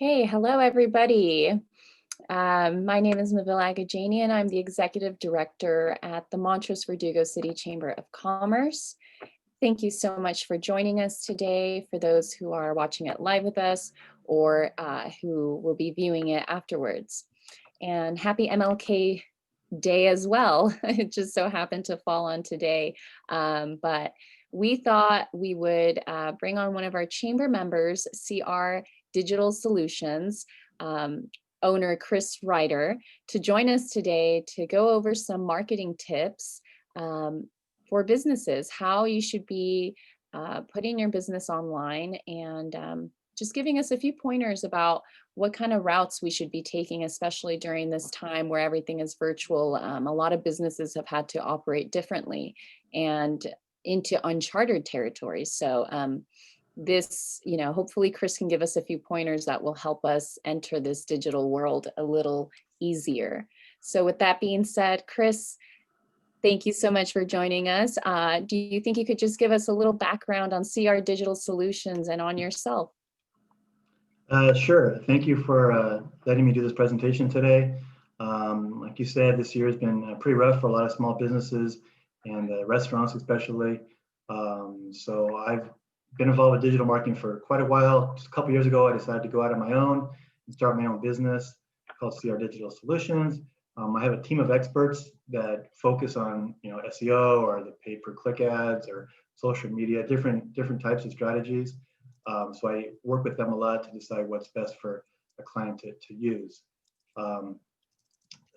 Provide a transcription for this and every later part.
Okay, hello everybody. My name is Nabil Agajanian. I'm the Executive Director at the Montrose Verdugo City Chamber of Commerce. Thank you so much for joining us today, for those who are watching it live with us or who will be viewing it afterwards. And happy MLK Day as well. It just so happened to fall on today. But we thought we would bring on one of our chamber members, CR Digital Solutions, owner Chris Ryder, to join us today to go over some marketing tips for businesses, how you should be putting your business online, and just giving us a few pointers about what kind of routes we should be taking, especially during this time where everything is virtual. A lot of businesses have had to operate differently and into uncharted territories. So hopefully Chris can give us a few pointers that will help us enter this digital world a little easier. So with that being said, Chris, thank you so much for joining us. Do you think you could just give us a little background on CR Digital Solutions and on yourself? Sure. Thank you for letting me do this presentation today. Like you said, this year has been pretty rough for a lot of small businesses and restaurants especially. So I've been involved with digital marketing for quite a while. Just a couple years ago, I decided to go out on my own and start my own business called CR Digital Solutions. I have a team of experts that focus on SEO or the pay-per-click ads or social media, different types of strategies. So I work with them a lot to decide what's best for a client to use.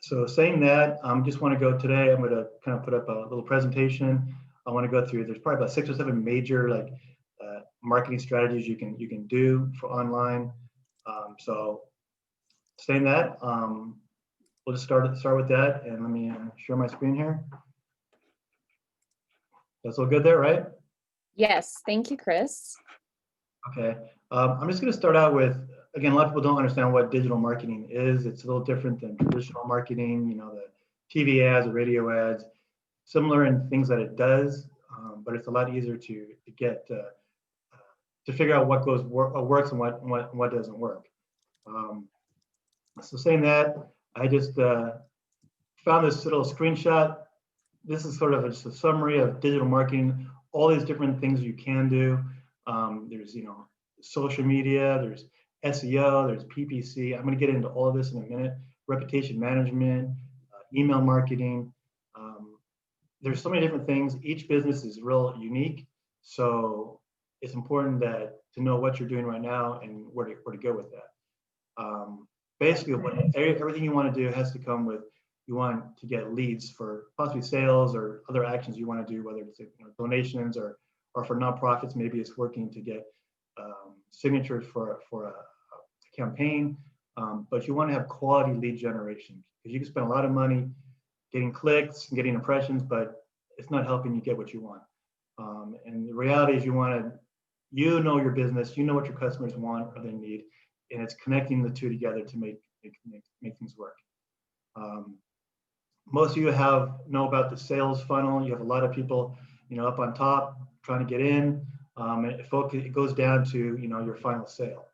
So saying that, just want to go today, I'm going to kind of put up a little presentation. I want to go through, there's probably about 6 or 7 major marketing strategies you can do for online. So saying that, we'll just start with that, and let me share my screen here. That's all good there, right? Yes, thank you, Chris. Okay, I'm just going to start out with, again, a lot of people don't understand what digital marketing is. It's a little different than traditional marketing, the TV ads or radio ads, similar in things that it does, but it's a lot easier to get to figure out what works and what doesn't work. So saying that, I just found this little screenshot. This is sort of just a summary of digital marketing, all these different things you can do. There's social media, there's SEO, there's PPC. I'm going to get into all of this in a minute. Reputation management, email marketing. There's so many different things. Each business is real unique, so it's important to know what you're doing right now and where to go with that. Basically, everything you want to do has to come with, you want to get leads for possibly sales or other actions you want to do, whether it's donations or for nonprofits. Maybe it's working to get signatures for a campaign, but you want to have quality lead generation, because you can spend a lot of money getting clicks and getting impressions, but it's not helping you get what you want. And the reality is, you know your business, you know what your customers want or they need, and it's connecting the two together to make things work. Most of you know about the sales funnel. You have a lot of people up on top trying to get in, and it goes down to your final sale.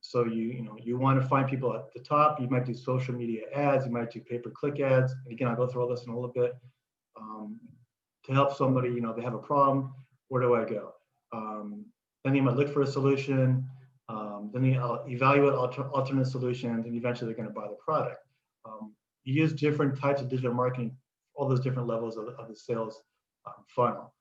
So you want to find people at the top. You might do social media ads, you might do pay-per-click ads, and again, I'll go through all this in a little bit. To help somebody, they have a problem, where do I go? Then you might look for a solution, then you evaluate alternate solutions, and eventually they're going to buy the product. You use different types of digital marketing, all those different levels of the sales funnel.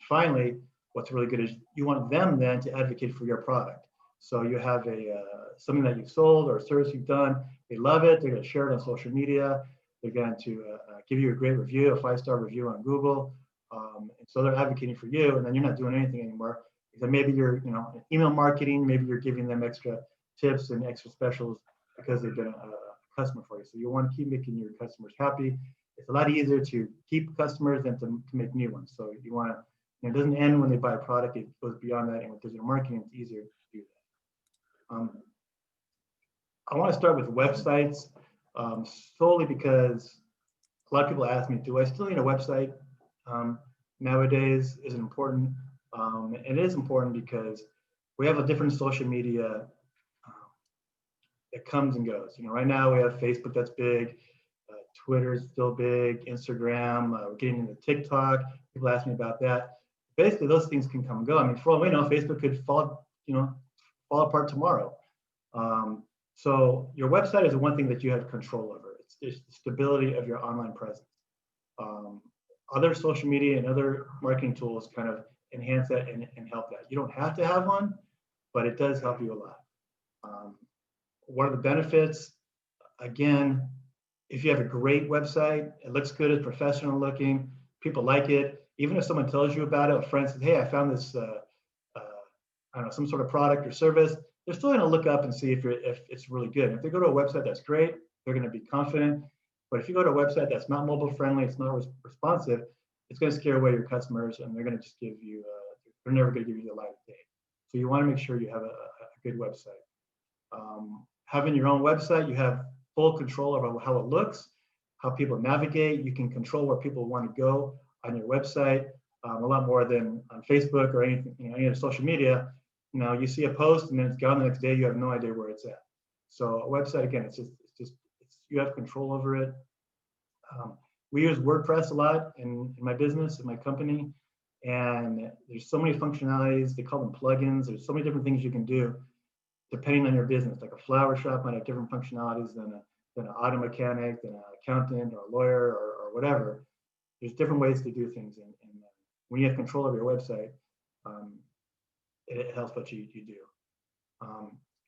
Finally, what's really good is you want them then to advocate for your product. So you have something that you've sold or a service you've done, they love it, they're going to share it on social media, they're going to give you a great review, a 5-star review on Google, and so they're advocating for you, and then you're not doing anything anymore. Because maybe you're email marketing, maybe you're giving them extra tips and extra specials because they've been a customer for you. So you want to keep making your customers happy. It's a lot easier to keep customers than to make new ones. So you want to, it doesn't end when they buy a product, it goes beyond that, and with digital marketing, it's easier to do that. I want to start with websites, solely because a lot of people ask me, do I still need a website? Nowadays, is it important? It is important because we have a different social media it comes and goes. Right now we have Facebook that's big, Twitter is still big, Instagram, we're getting into TikTok. People ask me about that. Basically, those things can come and go. I mean, for all we know, Facebook could fall apart tomorrow. So your website is the one thing that you have control over. It's the stability of your online presence. Other social media and other marketing tools kind of enhance that and help that. You don't have to have one, but it does help you a lot. What are the benefits? Again, if you have a great website, it looks good, it's professional looking, people like it. Even if someone tells you about it, a friend says, hey, I found this, I don't know, some sort of product or service, they're still going to look up and see if it's really good. If they go to a website that's great, they're going to be confident. But if you go to a website that's not mobile friendly, it's not responsive, it's going to scare away your customers, and they're going to just give you, they're never going to give you the light of day. So you want to make sure you have a good website. Having your own website, you have full control over how it looks, how people navigate. You can control where people want to go on your website, a lot more than on Facebook or anything, any other social media. You see a post and then it's gone the next day. You have no idea where it's at. So a website, again, it's you have control over it. We use WordPress a lot in my business, in my company, and there's so many functionalities. They call them plugins. There's so many different things you can do depending on your business. Like a flower shop might have different functionalities than an auto mechanic, than an accountant or a lawyer or whatever. There's different ways to do things, and when you have control of your website, it helps what you do.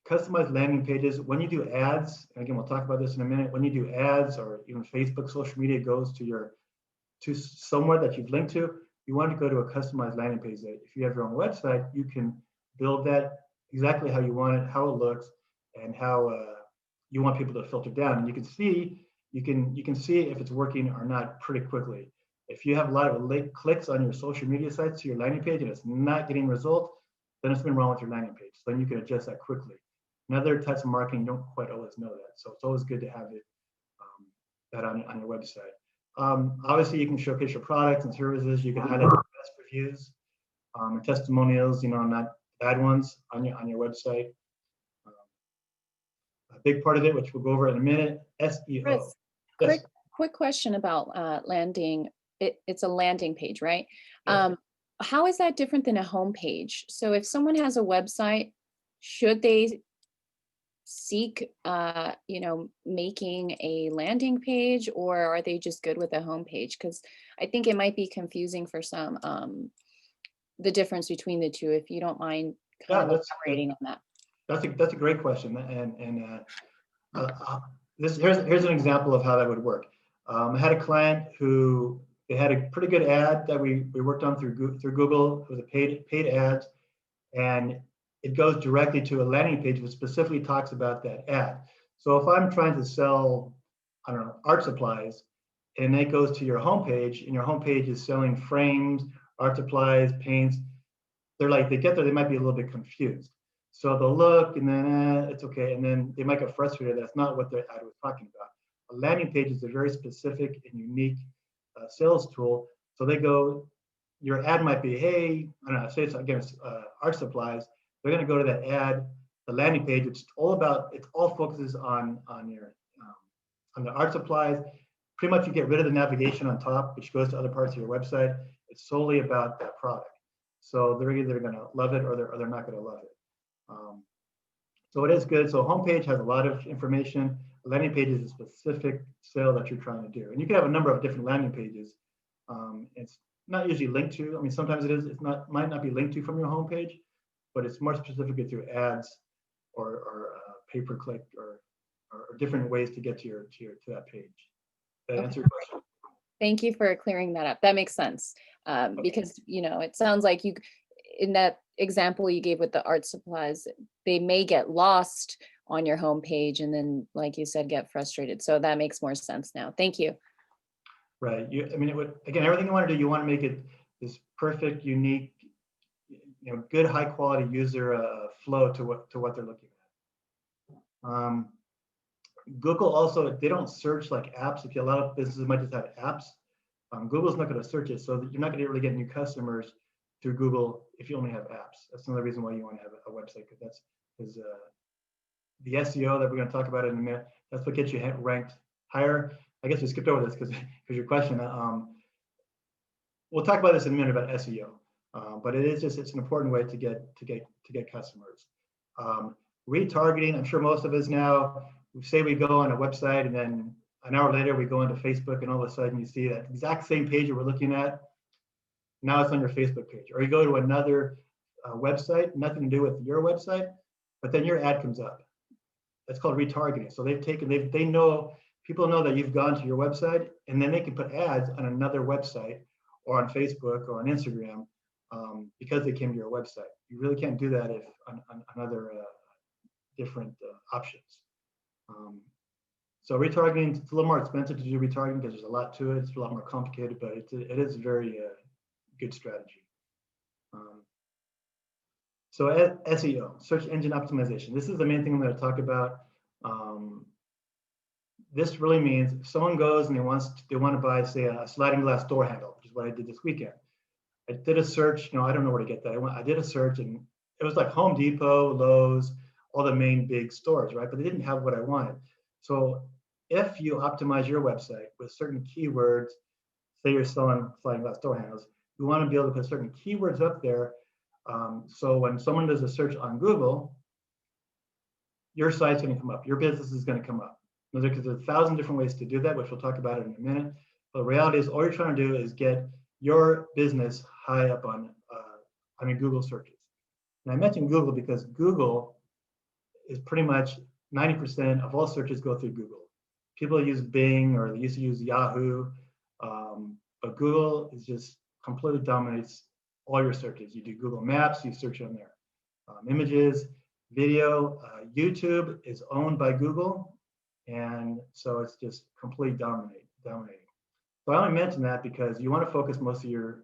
Customized landing pages. When you do ads, and again, we'll talk about this in a minute. When you do ads or even Facebook, social media goes to somewhere that you've linked to, you want to go to a customized landing page that if you have your own website, you can build that exactly how you want it, how it looks, and how you want people to filter down. And you can see if it's working or not pretty quickly. If you have a lot of clicks on your social media sites to your landing page and it's not getting results, then it's something wrong with your landing page. So then you can adjust that quickly. In other types of marketing, you don't quite always know that. So it's always good to have it that on your website. Obviously, you can showcase your products and services. You can highlight the best reviews and testimonials, not bad ones on your website. A big part of it, which we'll go over in a minute, SEO. Chris, Yes. quick question about landing. It's a landing page, right? Yes. How is that different than a home page? So if someone has a website, should they seek, making a landing page, or are they just good with a home page? Because I think it might be confusing for some, the difference between the two, if you don't mind kind of elaborating on that. That's a great question, and here's an example of how that would work. I had a client who they had a pretty good ad that we worked on through Google. It was a paid ads, and it goes directly to a landing page which specifically talks about that ad. So if I'm trying to sell, I don't know, art supplies, and it goes to your homepage, and your homepage is selling frames, art supplies, paints, they get there, they might be a little bit confused. So they'll look and then it's okay, and then they might get frustrated. That's not what the ad was talking about. A landing page is a very specific and unique sales tool. So they go, your ad might be, hey, I don't know, say it's against art supplies. They're going to go to that ad, the landing page. It all focuses on the art supplies. Pretty much you get rid of the navigation on top, which goes to other parts of your website. It's solely about that product. So they're either going to love it or they're not going to love it. So it is good. So homepage has a lot of information. A landing page is a specific sale that you're trying to do. And you can have a number of different landing pages. It's not usually linked to, sometimes it is, might not be linked to from your homepage, but it's more specifically through ads or pay-per-click or different ways to get to that page. That answer your question? Thank you for clearing that up. That makes sense. Because, it sounds like in that example you gave with the art supplies, they may get lost on your homepage and then, like you said, get frustrated. So that makes more sense now. Thank you. Right. It would, again, everything you want to do, you want to make it this perfect, unique, good, high quality user flow to what they're looking at. Google also, they don't search like apps. If a lot of businesses might just have apps, Google's not going to search it. So you're not going to really get new customers through Google if you only have apps. That's another reason why you want to have a website, because the SEO that we're going to talk about in a minute. That's what gets you ranked higher. I guess we skipped over this because your question. We'll talk about this in a minute about SEO, but it's an important way to get customers. Retargeting. I'm sure most of us now, we say we go on a website and then an hour later we go into Facebook and all of a sudden you see that exact same page that we're looking at. Now it's on your Facebook page, or you go to another website, nothing to do with your website, but then your ad comes up. That's called retargeting. So they know, people know that you've gone to your website, and then they can put ads on another website or on Facebook or on Instagram because they came to your website. You really can't do that if on other different options. So retargeting, it's a little more expensive to do retargeting because there's a lot to it. It's a lot more complicated, but it is very good strategy. So SEO, search engine optimization. This is the main thing I'm going to talk about. This really means if someone goes and they want to buy, say, a sliding glass door handle, which is what I did this weekend. I did a search. I don't know where to get that. I did a search, and it was like Home Depot, Lowe's, all the main big stores, right? But they didn't have what I wanted. So if you optimize your website with certain keywords, say you're selling sliding glass door handles, you want to be able to put certain keywords up there. So when someone does a search on Google, your site's going to come up. Your business is going to come up. Because there's 1,000 different ways to do that, which we'll talk about in a minute. But the reality is, all you're trying to do is get your business high up on your Google searches. And I mentioned Google because Google is pretty much 90% of all searches go through Google. People use Bing or they used to use Yahoo, but Google is just completely dominates all your searches. You do Google Maps, you search on there. Images, video, YouTube is owned by Google, and so it's just completely dominating. So I only mention that because you want to focus most of your,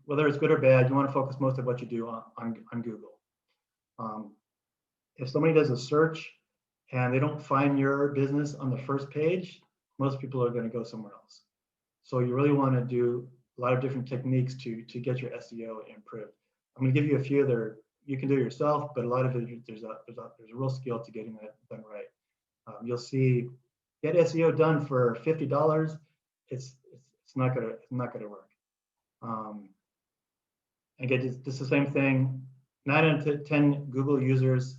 whether it's good or bad, you want to focus most of what you do on Google. If somebody does a search and they don't find your business on the first page, most people are going to go somewhere else. So you really want to do a lot of different techniques to get your SEO improved. I'm going to give you a few that you can do yourself, but a lot of it, there's a real skill to getting that done right. You'll see, get SEO done for $50. It's not gonna work. Again, just the same thing. 9 out of 10 Google users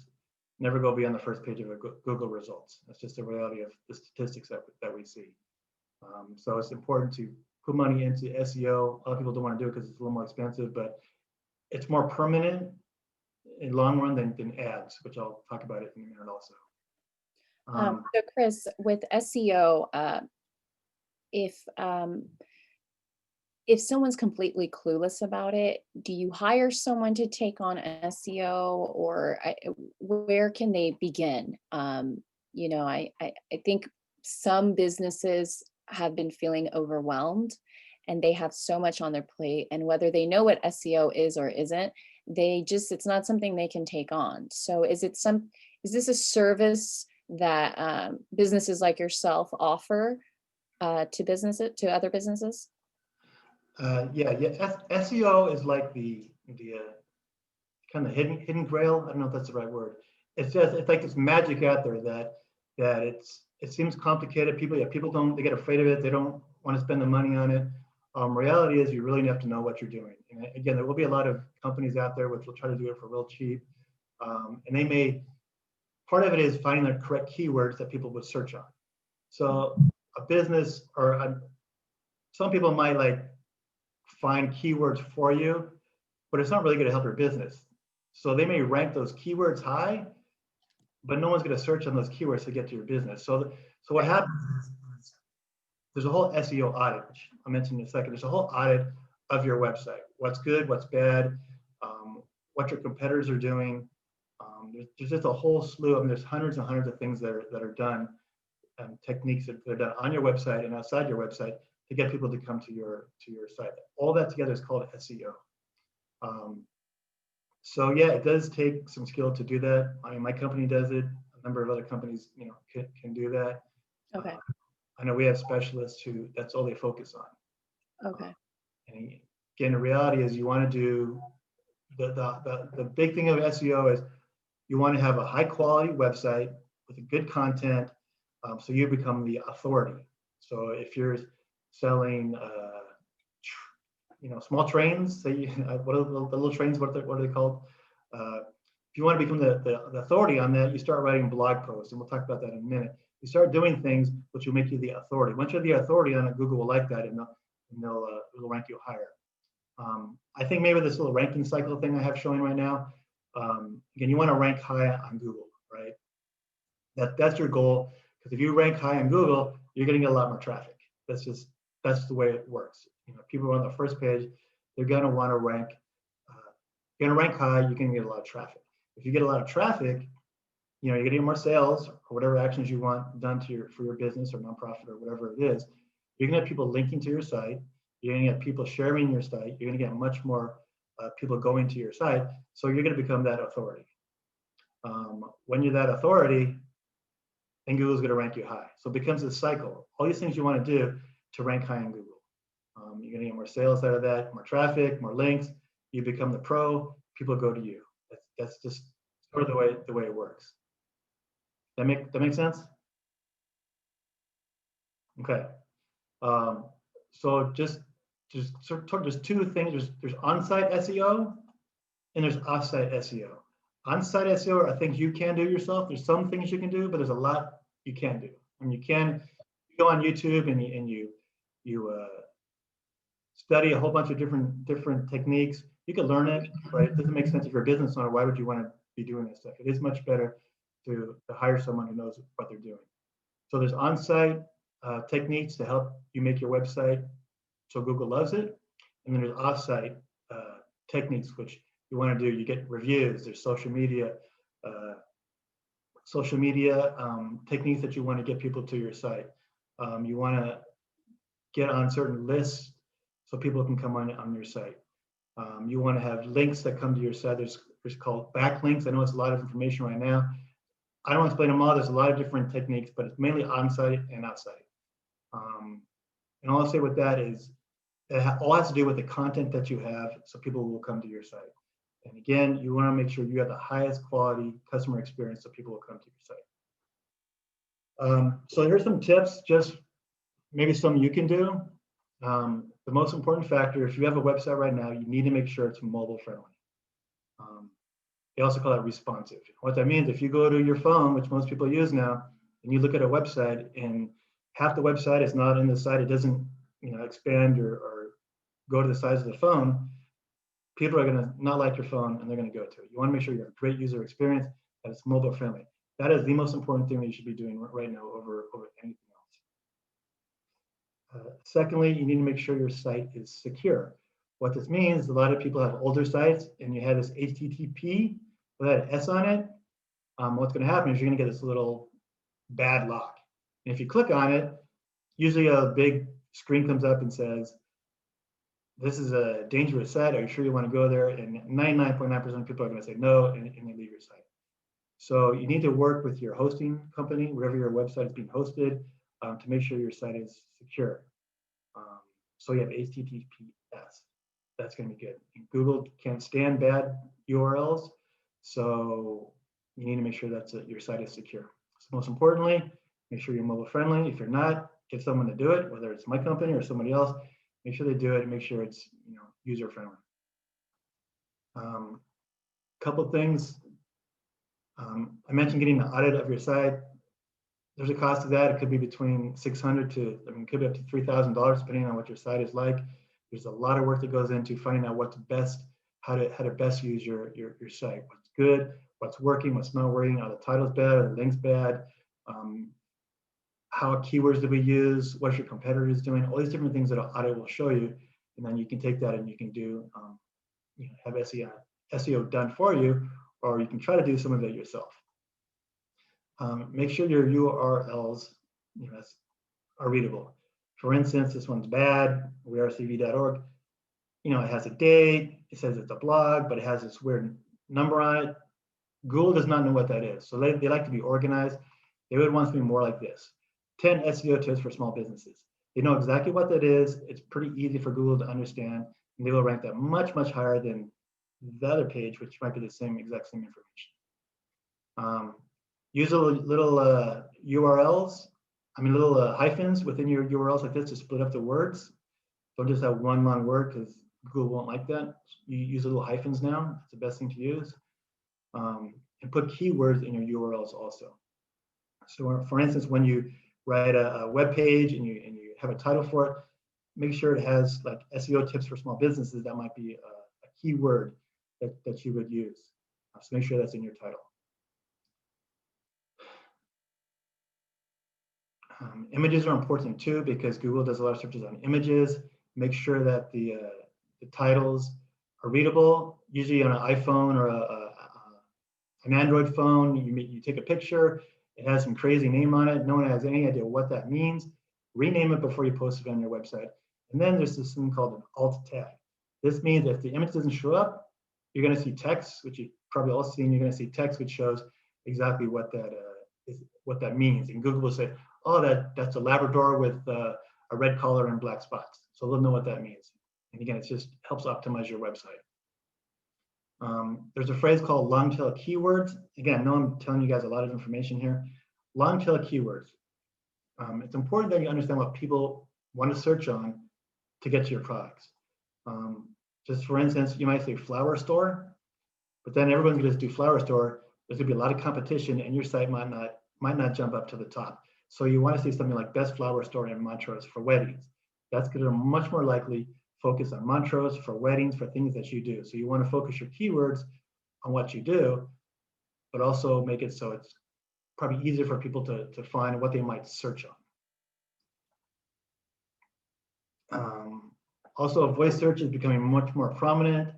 never go beyond the first page of a Google results. That's just the reality of the statistics that we see. So it's important to put money into SEO. A lot of people don't want to do it because it's a little more expensive, but it's more permanent in the long run than ads, which I'll talk about it in a minute also. So Chris, with SEO, if someone's completely clueless about it, do you hire someone to take on SEO, or where can they begin? I think some businesses have been feeling overwhelmed and they have so much on their plate, and whether they know what SEO is or isn't, it's not something they can take on. So is this a service that businesses like yourself offer to other businesses? Yeah. SEO is like the kind of hidden grail. I don't know if that's the right word. It's like this magic out there that it seems complicated. People they get afraid of it. They don't want to spend the money on it. Reality is you really have to know what you're doing. And again, there will be a lot of companies out there which will try to do it for real cheap. And part of it is finding the correct keywords that people would search on. So a business some people might find keywords for you, but it's not really going to help your business. So they may rank those keywords high, but no one's going to search on those keywords to get to your business. So what happens is there's a whole SEO audit, which I'll mention in a second. There's a whole audit of your website. What's good, what's bad, what your competitors are doing. There's just a whole slew. There's hundreds and hundreds of things that are done, techniques that are done on your website and outside your website to get people to come to your site. All that together is called SEO. So yeah, it does take some skill to do that. I mean, my company does it. A number of other companies, can do that. Okay. I know we have specialists who that's all they focus on. Okay. And again, the reality is you want to do the big thing of SEO is you want to have a high quality website with a good content, so you become the authority. So if you're selling, small trains, say, what are the little trains? What are they called? If you want to become the authority on that, you start writing blog posts, and we'll talk about that in a minute. You start doing things which will make you the authority. Once you're the authority on it, Google will like that, and they'll rank you higher. I think maybe this little ranking cycle thing I have showing right now. Again, you want to rank high on Google, right? That's your goal, because if you rank high on Google, you're going to get a lot more traffic. That's the way it works. People are on the first page, they're going to want to rank. You're going to rank high, you're going to get a lot of traffic. If you get a lot of traffic, you're going to get more sales or whatever actions you want done for your business or nonprofit or whatever it is. You're going to have people linking to your site. You're going to get people sharing your site. You're going to get much more people going to your site. So you're going to become that authority. When you're that authority, then Google's going to rank you high. So it becomes a cycle. All these things you want to do to rank high in Google. You're going to get more sales out of that, more traffic, more links. You become the pro. People go to you. That's just sort of the way it works. That make sense? Okay. So just there's two things. There's on-site SEO and there's off-site SEO. On-site SEO are things you can do yourself. There's some things you can do, but there's a lot you can't do. And you go on YouTube and you study a whole bunch of different techniques. You can learn it, but it doesn't make sense if you're a business owner. Why would you want to be doing this stuff? It is much better to hire someone who knows what they're doing. So there's on-site techniques to help you make your website so Google loves it. And then there's off-site techniques, which you want to do. You get reviews. There's social media techniques that you want to get people to your site. You want to get on certain lists so people can come on your site. You want to have links that come to your site. There's called backlinks. I know it's a lot of information right now. I don't explain them all. There's a lot of different techniques, but it's mainly on-site and outside. And all I'll say with that is it all has to do with the content that you have, so people will come to your site. And again, you want to make sure you have the highest quality customer experience so people will come to your site. So here's some tips, just maybe some you can do. The most important factor, if you have a website right now, you need to make sure it's mobile friendly. They also call it responsive. What that means, if you go to your phone, which most people use now, and you look at a website and half the website is not in the site, it doesn't expand or go to the size of the phone, people are going to not like your phone and they're going to go to it. You want to make sure you have a great user experience, that it's mobile friendly. That is the most important thing that you should be doing right now over anything else. Secondly, you need to make sure your site is secure. What this means, a lot of people have older sites and you have this HTTP with that S on it. What's going to happen is you're going to get this little bad lock. And if you click on it, usually a big screen comes up and says, this is a dangerous site. Are you sure you want to go there? And 99.9% of people are going to say no, and they leave your site. So you need to work with your hosting company, wherever your website is being hosted, to make sure your site is secure. So you have HTTPS. That's going to be good. And Google can't stand bad URLs, so you need to make sure that your site is secure. So most importantly, make sure you're mobile friendly. If you're not, get someone to do it, whether it's my company or somebody else. Make sure they do it and make sure it's user friendly. Couple things. I mentioned getting the audit of your site. There's a cost to that. It could be between $600 to, it could be up to $3,000 depending on what your site is like. There's a lot of work that goes into finding out what's best, how to best use your site. What's good, what's working, what's not working. Are the titles bad? Are the links bad? How keywords do we use? What's your competitors doing? All these different things that an audit will show you, and then you can take that and you can do have SEO done for you, or you can try to do some of it yourself. Make sure your URLs are readable. For instance, this one's bad, wearcv.org. It has a date, it says it's a blog, but it has this weird number on it. Google does not know what that is. So they like to be organized. They would want something more like this. 10 SEO tips for small businesses. They know exactly what that is. It's pretty easy for Google to understand, and they will rank that much, much higher than the other page, which might be the exact same information. Use little URLs, little hyphens within your URLs like this to split up the words. Don't just have one long word because Google won't like that. You use little hyphens now. That's the best thing to use. And put keywords in your URLs also. So for instance, when you write a web page and you have a title for it, make sure it has like SEO tips for small businesses. That might be a keyword that you would use. So make sure that's in your title. Images are important too because Google does a lot of searches on images. Make sure that the titles are readable. Usually on an iPhone or an Android phone, you take a picture, it has some crazy name on it. No one has any idea what that means. Rename it before you post it on your website. And then there's this thing called an alt tag. This means if the image doesn't show up, you're going to see text, which you've probably all seen. You're going to see text which shows exactly what that is, what that means. And Google will say, "Oh, that's a Labrador with a red collar and black spots." So they'll know what that means. And again, it just helps optimize your website. There's a phrase called long tail keywords. Again, I know I'm telling you guys a lot of information here. Long tail keywords. It's important that you understand what people want to search on to get to your products. Just for instance, you might say flower store, but then everyone's going to do flower store. There's going to be a lot of competition, and your site might not jump up to the top. So you want to say something like best flower store in Montrose for weddings. That's going to much more likely focus on Montrose for weddings, for things that you do. So you want to focus your keywords on what you do, but also make it so it's probably easier for people to find what they might search on. Also, voice search is becoming much more prominent.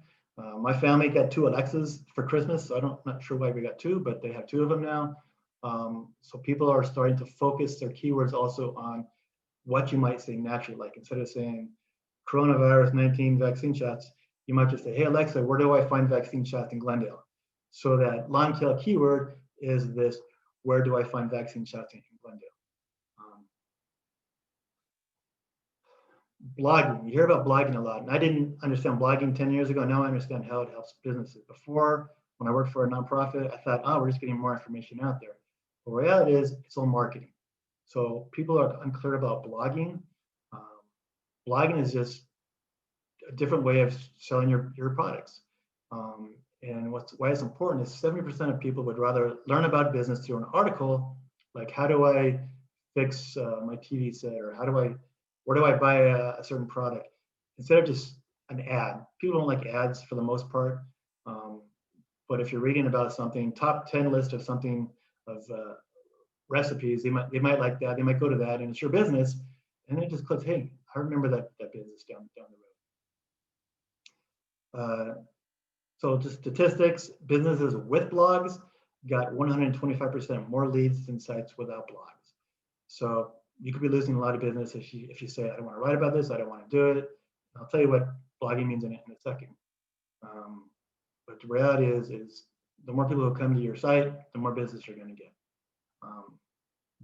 My family got 2 Alexas for Christmas. So I'm not sure why we got 2, but they have 2 of them now. So people are starting to focus their keywords also on what you might say naturally. Like instead of saying coronavirus 19 vaccine shots, you might just say, "Hey Alexa, where do I find vaccine shots in Glendale?" So that long tail keyword is this: where do I find vaccine shots in Glendale? Blogging. You hear about blogging a lot, and I didn't understand blogging 10 years ago. Now I understand how it helps businesses. Before, when I worked for a nonprofit, I thought, "Oh, we're just getting more information out there." The reality is, it's all marketing. So people are unclear about blogging. Blogging is just a different way of selling your products. And why it's important is 70% of people would rather learn about business through an article, like how do I fix my TV set, or where do I buy a certain product, instead of just an ad. People don't like ads for the most part. But if you're reading about something, top 10 list of something of recipes, they might like that. They might go to that, and it's your business, and it just clicks. Hey, I remember that business down the road. So just statistics: businesses with blogs got 125% more leads than sites without blogs. So you could be losing a lot of business if you say, "I don't want to write about this. I don't want to do it." I'll tell you what blogging means in a second. But the reality is the more people who come to your site, the more business you're going to get.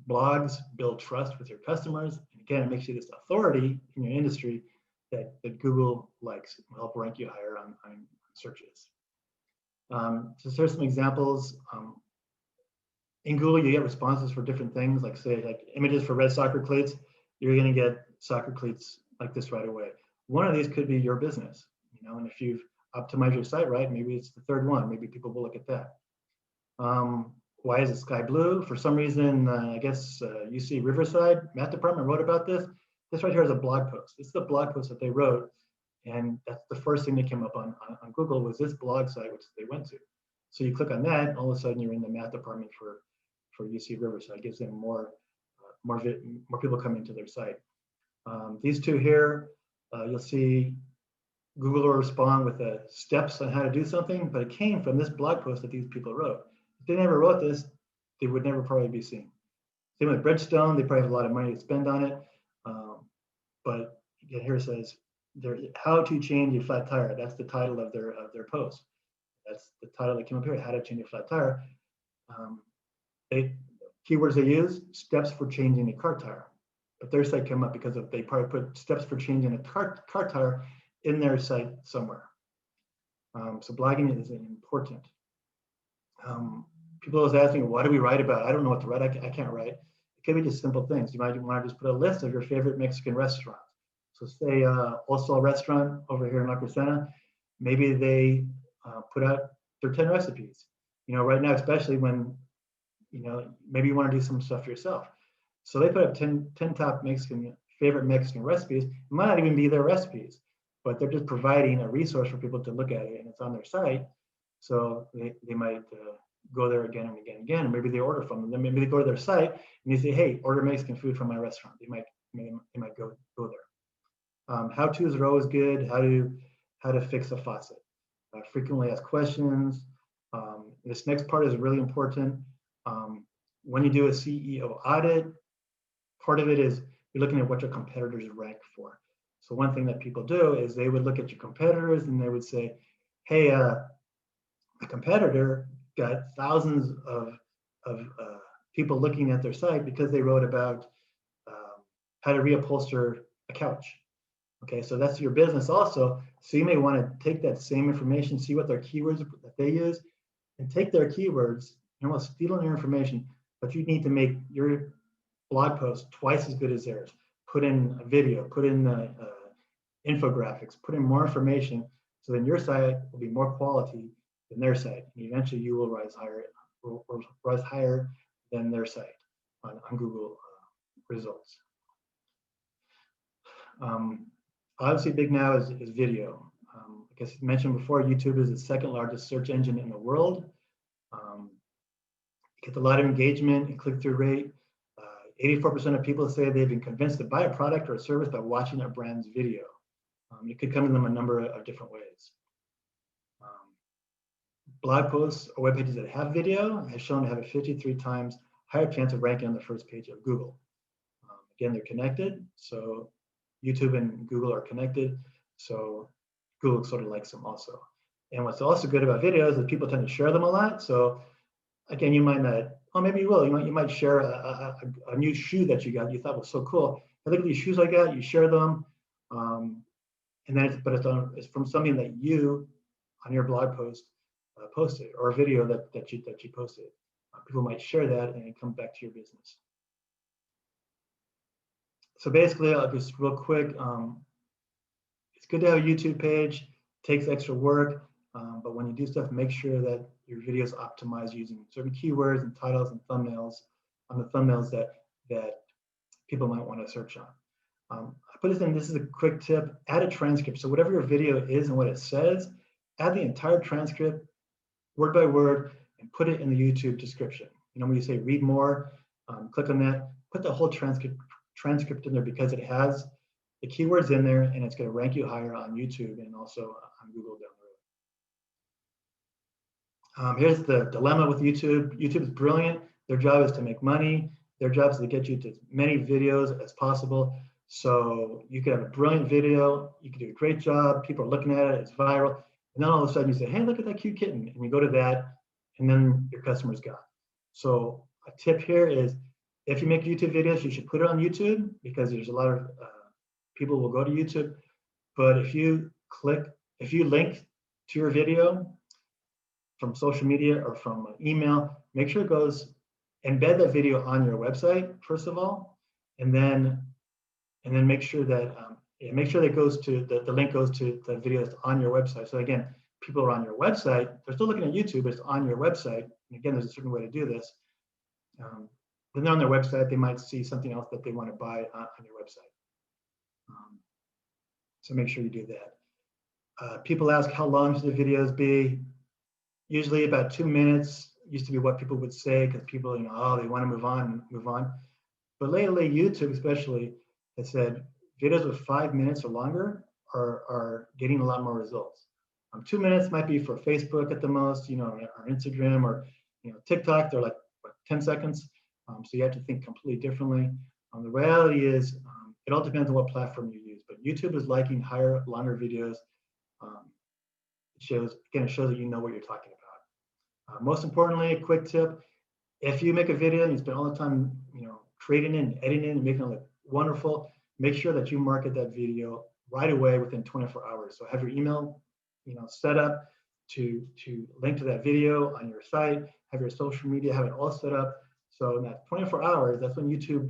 Blogs build trust with your customers. And again, it makes you this authority in your industry that Google likes and will help rank you higher on searches. So here's some examples. In Google, you get responses for different things, like say, like images for red soccer cleats. You're going to get soccer cleats like this right away. One of these could be your business, and if you've optimized your site right, maybe it's the third one. Maybe people will look at that. Why is the sky blue? For some reason, I guess UC Riverside Math Department wrote about this. This right here is a blog post. This is the blog post that they wrote, and that's the first thing that came up on Google was this blog site, which they went to. So you click on that, all of a sudden you're in the math department for UC Riverside. It gives them more people coming to their site. These two here, you'll see Google will respond with the steps on how to do something, but it came from this blog post that these people wrote. If they never wrote this, they would never probably be seen. Same with Bridgestone, they probably have a lot of money to spend on it. But again, here it says, how to change a flat tire. That's the title of their post. That's the title that came up here, how to change a flat tire. Keywords they use, steps for changing a car tire. But their site came up because they probably put steps for changing a car tire in their site somewhere. So blogging is important. people always ask me, what do we write about? I don't know what to write. I can't write. It could be just simple things. You might want to just put a list of your favorite Mexican restaurants. So say also a restaurant over here in La Crescenta, maybe they put out their 10 recipes. You know, right now, especially when, you know, maybe you want to do some stuff for yourself. So they put up 10 top favorite Mexican recipes. It might not even be their recipes, but they're just providing a resource for people to look at it, and it's on their site. So they might go there again and again and again. Maybe they order from them. Then maybe they go to their site and they say, "Hey, order Mexican food from my restaurant." They might go there. How-tos are always good. How to fix a faucet. Frequently asked questions. This next part is really important. When you do a CEO audit, part of it is you're looking at what your competitors rank for. So one thing that people do is they would look at your competitors and they would say, "Hey, a competitor got thousands of people looking at their site because they wrote about how to reupholster a couch." Okay, so that's your business also. So you may want to take that same information, see what their keywords that they use, and take their keywords and almost steal their information. But you need to make your blog post twice as good as theirs. Put in a video, put in infographics, put in more information, so then your site will be more quality than their site, and eventually you will rise higher than their site on Google results. Obviously, big now is video. Like I mentioned before, YouTube is the second largest search engine in the world. It gets a lot of engagement and click-through rate. 84% of people say they've been convinced to buy a product or a service by watching a brand's video. It could come to them a number of different ways. Blog posts or web pages that have video has shown to have a 53 times higher chance of ranking on the first page of Google. Again, they're connected, so YouTube and Google are connected, so Google sort of likes them also. And what's also good about videos is people tend to share them a lot. So again, you might not, well, maybe you will. You might share a new shoe that you got you thought was so cool. Hey, look at these shoes I got. You share them, and then it's from something that you on your blog post posted, or a video that you posted. People might share that and it comes back to your business. So basically, I'll just real quick. It's good to have a YouTube page. It takes extra work, but when you do stuff, make sure that your video is optimized using certain keywords and titles and thumbnails on the thumbnails that people might want to search on. I put this in. This is a quick tip. Add a transcript. So whatever your video is and what it says, add the entire transcript, word by word, and put it in the YouTube description. You know, when you say read more, click on that. Put the whole transcript in there because it has the keywords in there, and it's going to rank you higher on YouTube and also on Google down the road. Here's the dilemma with YouTube. YouTube is brilliant. Their job is to make money. Their job is to get you to as many videos as possible. So you could have a brilliant video. You could do a great job. People are looking at it. It's viral. And then all of a sudden you say, hey, look at that cute kitten. And you go to that, and then your customer's gone. So a tip here is if you make YouTube videos, you should put it on YouTube because there's a lot of people will go to YouTube. But if you link to your video from social media or from an email, make sure embed that video on your website, first of all, and then make sure that the link goes to the videos on your website. So again, people are on your website, they're still looking at YouTube, but it's on your website. And again, there's a certain way to do this. Then they're on their website, they might see something else that they want to buy on your website. So make sure you do that. People ask how long should the videos be? Usually about 2 minutes used to be what people would say because people, they want to move on. But lately, YouTube especially has said videos with 5 minutes or longer are getting a lot more results. 2 minutes might be for Facebook at the most, or Instagram or TikTok. They're like 10 seconds. So you have to think completely differently. The reality is, it all depends on what platform you use. But YouTube is liking higher, longer videos. It shows that you know what you're talking about. Most importantly, a quick tip: if you make a video and you spend all the time, creating it and editing it and making it look wonderful, make sure that you market that video right away within 24 hours. So have your email, set up to link to that video on your site, have your social media, have it all set up. So in that 24 hours, that's when YouTube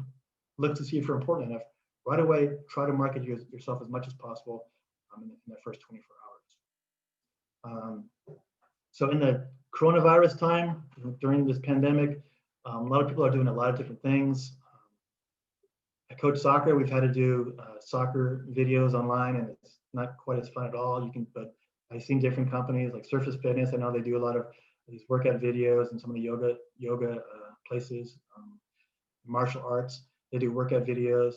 looks to see if you're important enough. Right away, try to market yourself as much as possible in that first 24 hours. So in the coronavirus time, during this pandemic, a lot of people are doing a lot of different things. I coach soccer. We've had to do soccer videos online, and it's not quite as fun at all. But I've seen different companies like Surface Fitness. I know they do a lot of these workout videos, and some of the yoga places, martial arts. They do workout videos.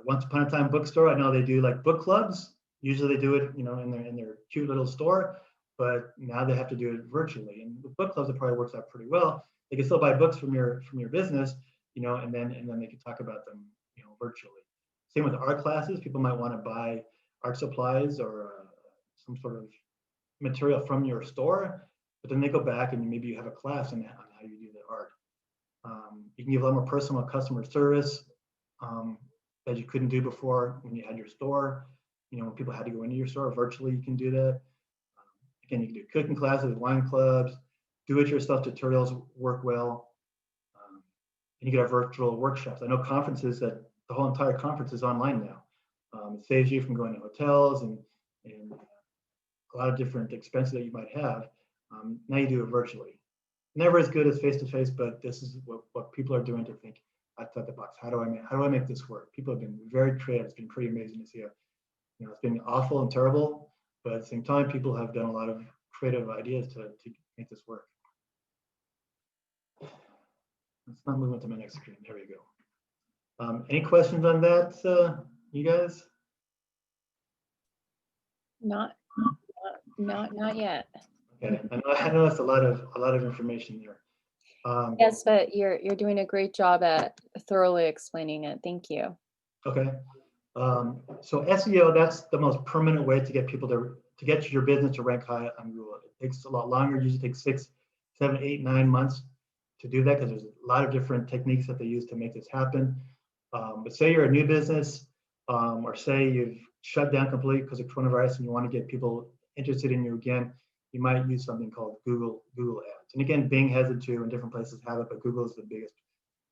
Once Upon a Time bookstore. I know they do like book clubs. Usually they do it, in their cute little store, but now they have to do it virtually. And with book clubs, it probably works out pretty well. They can still buy books from your business, and then they can talk about them, virtually. Same with art classes. People might want to buy art supplies or some sort of material from your store, but then they go back and maybe you have a class on how you do the art. You can give a lot more personal customer service that you couldn't do before when you had your store. When people had to go into your store virtually, you can do that. Again, you can do cooking classes, wine clubs, do-it-yourself tutorials work well. And you can have virtual workshops. I know conferences that the whole entire conference is online now. It saves you from going to hotels and a lot of different expenses that you might have. Now you do it virtually. Never as good as face-to-face, but this is what people are doing to think outside the box. How do I make this work? People have been very creative. It's been pretty amazing to see it. It's been awful and terrible, but at the same time, people have done a lot of creative ideas to make this work. Let's not move on to my next screen. There we go. Any questions on that, you guys? Not yet. Okay, I know that's a lot of information there. Yes, but you're doing a great job at thoroughly explaining it. Thank you. Okay. So SEO, that's the most permanent way to get people to get your business to rank high on Google. It takes a lot longer. It usually takes 6, 7, 8, 9 months to do that because there's a lot of different techniques that they use to make this happen. But say you're a new business, or say you've shut down completely because of coronavirus and you want to get people interested in you again, you might use something called Google Ads. And again, Bing has it too, and different places have it, but Google is the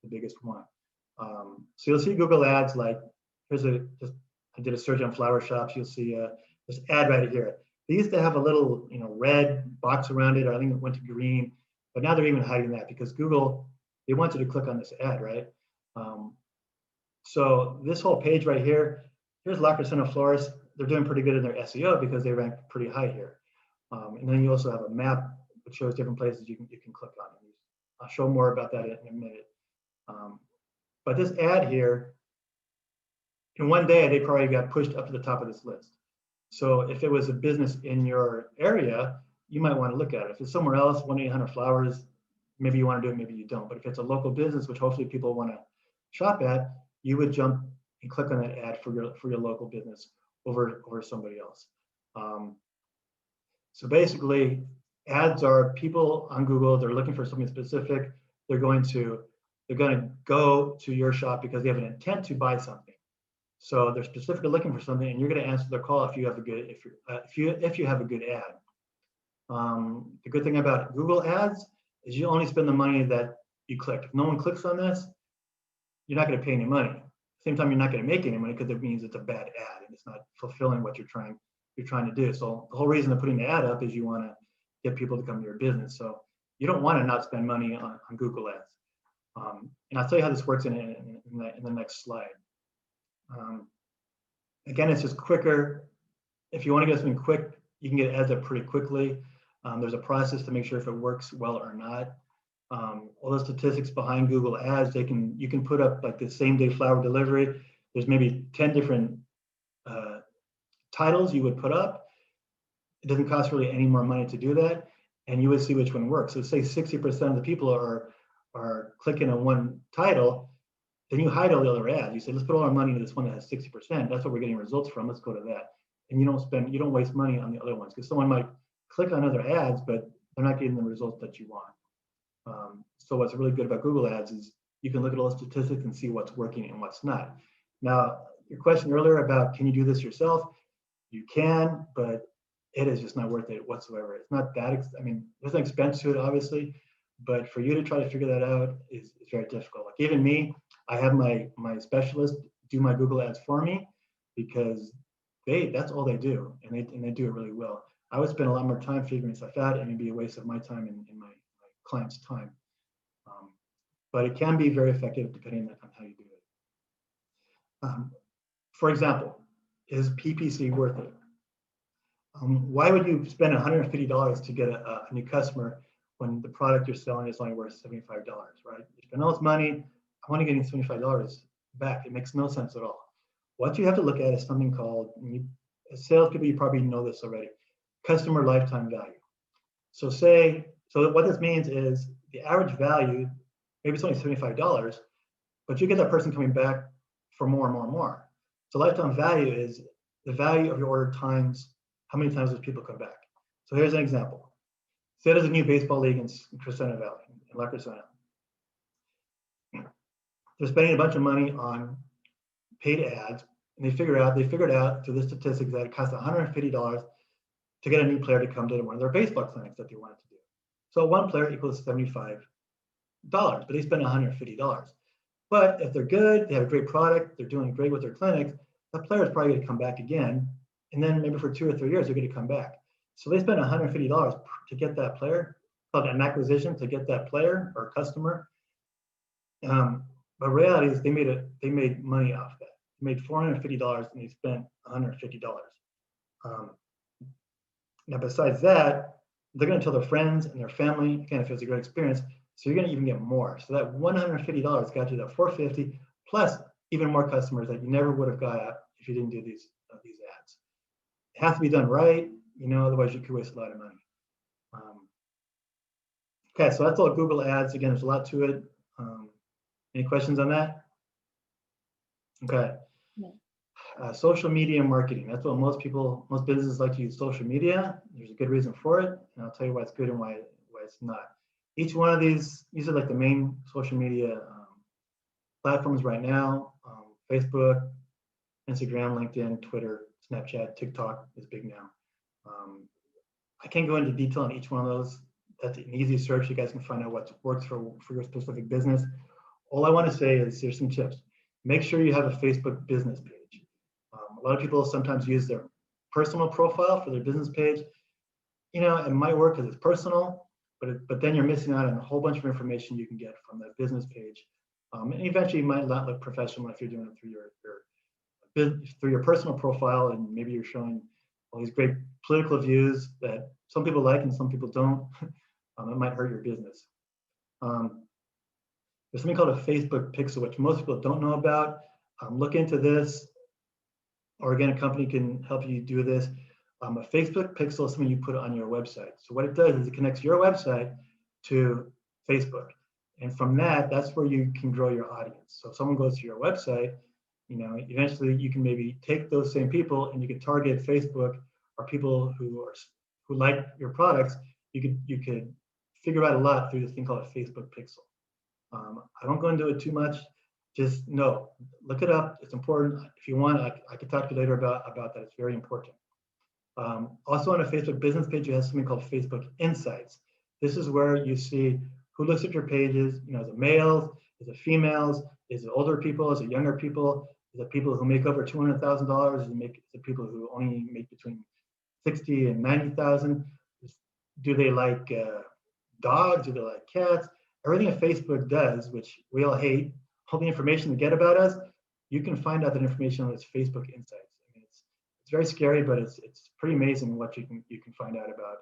biggest one. So you'll see Google Ads like I did a search on flower shops. You'll see this ad right here. They used to have a little red box around it, or I think it went to green, but now they're even hiding that because Google, they want you to click on this ad, right? So this whole page right here, here's La Crescenta Florist. They're doing pretty good in their SEO because they rank pretty high here. And then you also have a map which shows different places you can click on. I'll show more about that in a minute. But this ad here, in one day, they probably got pushed up to the top of this list. So if it was a business in your area, you might want to look at it. If it's somewhere else, 1-800-Flowers, maybe you want to do it, maybe you don't. But if it's a local business, which hopefully people want to shop at, you would jump and click on that ad for your local business over somebody else. So basically, ads are people on Google. They're looking for something specific. They're going to go to your shop because they have an intent to buy something. So they're specifically looking for something, and you're going to answer their call if you have a good ad. The good thing about Google Ads is you only spend the money that you click. If no one clicks on this, you're not going to pay any money. At the same time, you're not going to make any money because it means it's a bad ad and it's not fulfilling what you're trying to do. So the whole reason of putting the ad up is you want to get people to come to your business. So you don't want to not spend money on Google Ads. And I'll tell you how this works in the next slide. Again, it's just quicker. If you want to get something quick, you can get ads up pretty quickly. There's a process to make sure if it works well or not. All the statistics behind Google Ads, you can put up like the same day flower delivery. There's maybe 10 different titles you would put up. It doesn't cost really any more money to do that, and you would see which one works. So say 60% of the people are clicking on one title, then you hide all the other ads. You say, let's put all our money into this one that has 60%. That's what we're getting results from. Let's go to that. And you don't waste money on the other ones because someone might click on other ads, but they're not getting the results that you want. So what's really good about Google Ads is you can look at all the statistics and see what's working and what's not. Now, your question earlier about can you do this yourself? You can, but it is just not worth it whatsoever. It's not that, I mean, there's an expense to it, obviously, but for you to try to figure that out is very difficult. Like even me, I have my specialist do my Google ads for me because that's all they do, and they do it really well. I would spend a lot more time figuring stuff out, and it'd be a waste of my time and my client's time. But it can be very effective depending on how you do it. For example, is PPC worth it? Why would you spend $150 to get a new customer when the product you're selling is only worth $75, right? You spend all this money, I'm only getting $75 back. It makes no sense at all. What you have to look at is something called, as salespeople, you probably know this already, customer lifetime value. So what this means is the average value, maybe it's only $75, but you get that person coming back for more and more and more. So lifetime value is the value of your order times how many times those people come back. So here's an example. Say there's a new baseball league in Crescenta Valley, in La Crescenta. They're spending a bunch of money on paid ads, and they figured out through the statistics that it costs $150 to get a new player to come to one of their baseball clinics that they wanted to do. So one player equals $75, but they spend $150. But if they're good, they have a great product, they're doing great with their clinics, that player is probably going to come back again. And then maybe for 2 or 3 years, they're going to come back. So they spend $150 to get that player, called an acquisition to get that player or customer. But reality is they made money off that. They made $450 and they spent $150. Now, besides that, they're going to tell their friends and their family, again, if it's a great experience, so you're going to even get more. So that $150 got you that $450 plus even more customers that you never would have got if you didn't do these ads. It has to be done right, otherwise you could waste a lot of money. Okay, so that's all Google ads. Again, there's a lot to it. Any questions on that? Okay. Yeah. Social media marketing. That's what most businesses like to use social media. There's a good reason for it, and I'll tell you why it's good and why it's not. Each one of these are like the main social media platforms right now. Facebook, Instagram, LinkedIn, Twitter, Snapchat, TikTok is big now. I can't go into detail on each one of those. That's an easy search. You guys can find out what works for your specific business. All I want to say is here's some tips. Make sure you have a Facebook business page. A lot of people sometimes use their personal profile for their business page. It might work because it's personal, but then you're missing out on a whole bunch of information you can get from that business page. And eventually, it might not look professional if you're doing it through your personal profile, and maybe you're showing all these great political views that some people like and some people don't. It might hurt your business. There's something called a Facebook pixel, which most people don't know about. Look into this, or again, a company can help you do this. A Facebook pixel is something you put on your website. So what it does is it connects your website to Facebook. And from that's where you can grow your audience. So if someone goes to your website, eventually you can maybe take those same people and you can target Facebook or people who like your products. You could figure out a lot through this thing called a Facebook pixel. I won't go into it too much. Just look it up. It's important. If you want, I could talk to you later about that. It's very important. Also on a Facebook business page, you have something called Facebook Insights. This is where you see who looks at your pages. Is it males? Is it females? Is it older people? Is it younger people? Is it people who make over $200,000? Is it people who only make between $60,000 and $90,000? Do they like dogs? Do they like cats? Everything that Facebook does, which we all hate, all the information to get about us, you can find out that information on its Facebook Insights. I mean, it's very scary, but it's pretty amazing what you can find out about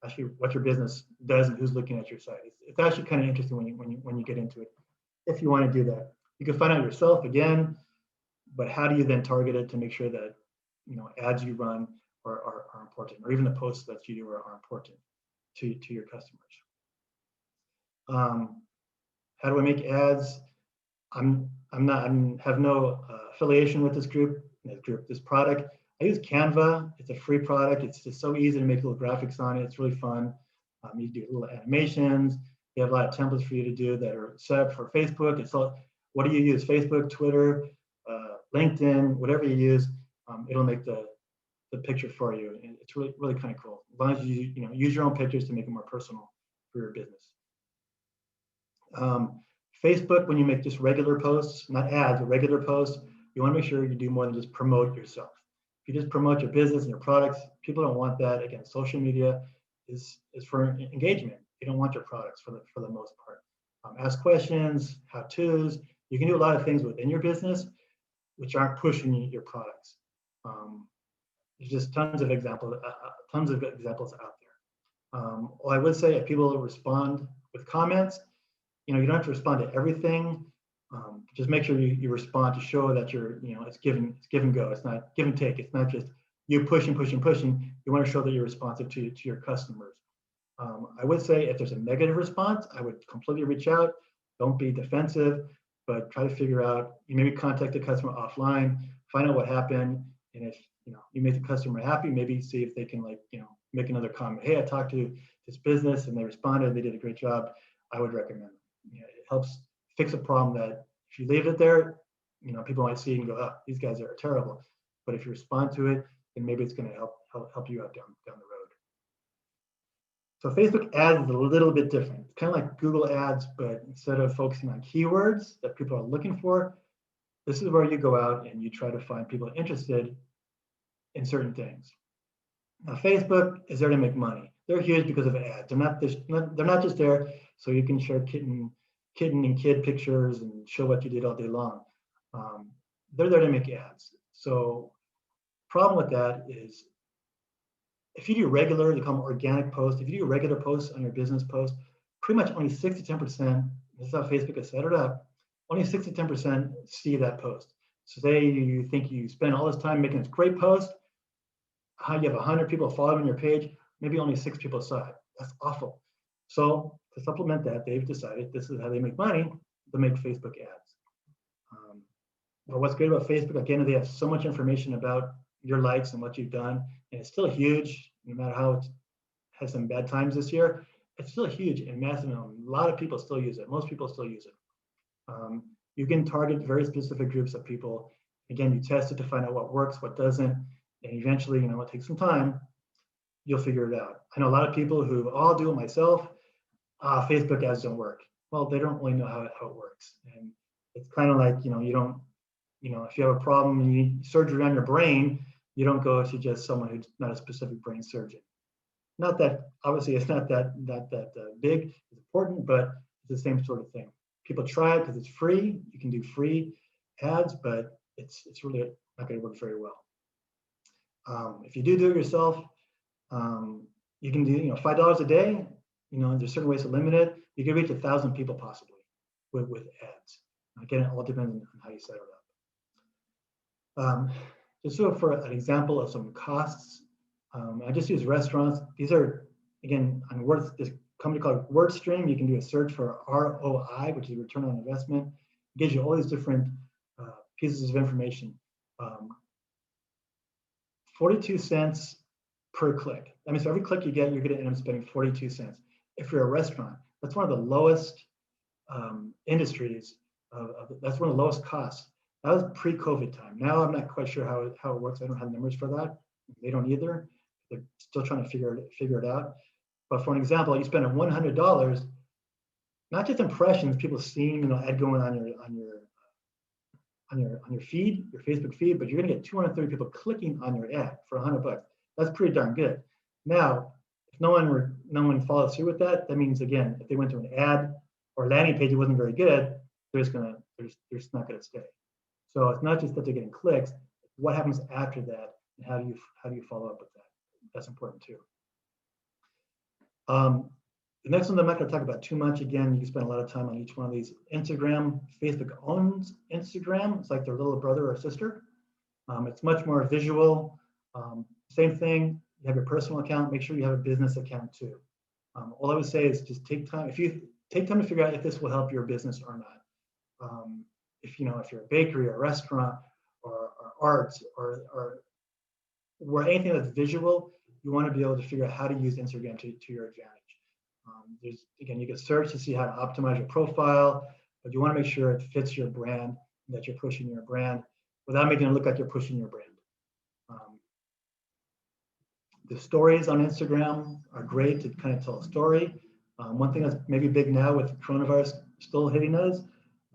actually what your business does and who's looking at your site. It's actually kind of interesting when you get into it. If you want to do that, you can find out yourself again, but how do you then target it to make sure that ads you run are important, or even the posts that you do are important to your customers. How do I make ads? I have no affiliation with this product. I use Canva. It's a free product. It's just so easy to make little graphics on it. It's really fun. You do little animations. You have a lot of templates for you to do that are set up for Facebook. What do you use? Facebook, Twitter, LinkedIn, whatever you use. It'll make the the picture for you. And it's really, really kind of cool. As long as you, use your own pictures to make it more personal for your business. Facebook, when you make just regular posts, not ads, but regular posts, you want to make sure you do more than just promote yourself. If you just promote your business and your products, people don't want that. Again, social media is for engagement. They don't want your products for the most part. Ask questions, how-tos. You can do a lot of things within your business which aren't pushing your products. There's just tons of examples out there. Well, I would say if people respond with comments, you don't have to respond to everything. Just make sure you respond to show that you're, it's give and go. It's not give and take. It's not just you pushing. You want to show that you're responsive to your customers. I would say if there's a negative response, I would completely reach out. Don't be defensive, but try to figure out. You maybe contact the customer offline, find out what happened, and if you make the customer happy, maybe see if they can make another comment. Hey, I talked to this business and they responded. They did a great job. I would recommend it. It helps fix a problem that if you leave it there, people might see it and go, oh, these guys are terrible. But if you respond to it, then maybe it's going to help you out down the road. So Facebook ads is a little bit different. It's kind of like Google ads, but instead of focusing on keywords that people are looking for, this is where you go out and you try to find people interested in certain things. Now, Facebook is there to make money. They're huge because of ads. They're not just there so you can share kitten and kid pictures and show what you did all day long. They're there to make ads. So problem with that is if you do regular, they call them organic posts. If you do regular posts on your business post, pretty much only 6 to 10%, this is how Facebook has set it up, only 6 to 10% see that post. So say you think you spend all this time making this great post, how you have 100 people following your page, maybe only 6 people saw it. That's awful. So to supplement that, they've decided this is how they make money, to make Facebook ads. But what's great about Facebook, again, they have so much information about your likes and what you've done, and it's still huge, no matter how it has some bad times this year, it's still huge and massive. A lot of people still use it. Most people still use it. You can target very specific groups of people. Again, you test it to find out what works, what doesn't, and eventually, it takes some time, you'll figure it out. I know a lot of people who, I'll do it myself, Facebook ads don't work. Well, they don't really know how it works. And it's kind of like, if you have a problem and you need surgery on your brain, you don't go to just someone who's not a specific brain surgeon. Not that, obviously, it's not that big, it's important, but it's the same sort of thing. People try it because it's free. You can do free ads, but it's really not going to work very well. If you do it yourself, you can do $5 a day. There's certain ways to limit it. You can reach 1,000 people possibly with ads. Again, it all depends on how you set it up. Just so for an example of some costs, I just use restaurants. These are, again, on this company called WordStream. You can do a search for ROI, which is return on investment. It gives you all these different pieces of information. 42 cents per click. That means for every click you get, you're going to end up spending 42 cents. If you're a restaurant, that's one of the lowest industries. That's one of the lowest costs. That was pre-COVID time. Now I'm not quite sure how it works. I don't have numbers for that. They don't either. They're still trying to figure it out. But for an example, you spend $100, not just impressions, people seeing ad going on your feed, your Facebook feed, but you're going to get 230 people clicking on your ad for $100. That's pretty darn good. Now, if no one follows through with that, that means again, if they went to an ad or a landing page that wasn't very good, they're just not going to stay. So it's not just that they're getting clicks. What happens after that, and how do you follow up with that? That's important too. The next one I'm not going to talk about too much. Again, you can spend a lot of time on each one of these. Instagram, Facebook owns Instagram. It's like their little brother or sister. It's much more visual. Same thing. You have your personal account. Make sure you have a business account too. All I would say is just take time. If you take time to figure out if this will help your business or not. If you're a bakery or a restaurant or arts or anything that's visual, you want to be able to figure out how to use Instagram to your advantage. Again, you can search to see how to optimize your profile, but you want to make sure it fits your brand, that you're pushing your brand without making it look like you're pushing your brand. The stories on Instagram are great to kind of tell a story. One thing that's maybe big now with coronavirus still hitting us,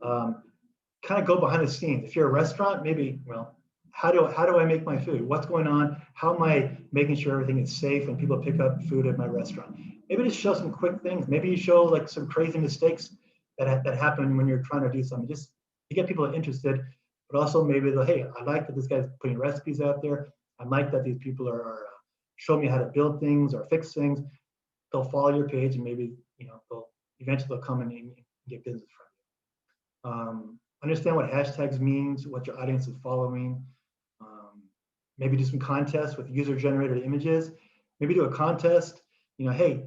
kind of go behind the scenes. If you're a restaurant, maybe, well, how do I make my food? What's going on? How am I making sure everything is safe when people pick up food at my restaurant? Maybe just show some quick things. Maybe you show like some crazy mistakes that happen when you're trying to do something, just to get people interested. But also maybe the, hey, I like that this guy's putting recipes out there. I like that these people are showing me how to build things or fix things. They'll follow your page, and maybe they'll eventually come and get business from you. Understand what hashtags means, what your audience is following. Maybe do some contests with user-generated images. Maybe do a contest. Hey,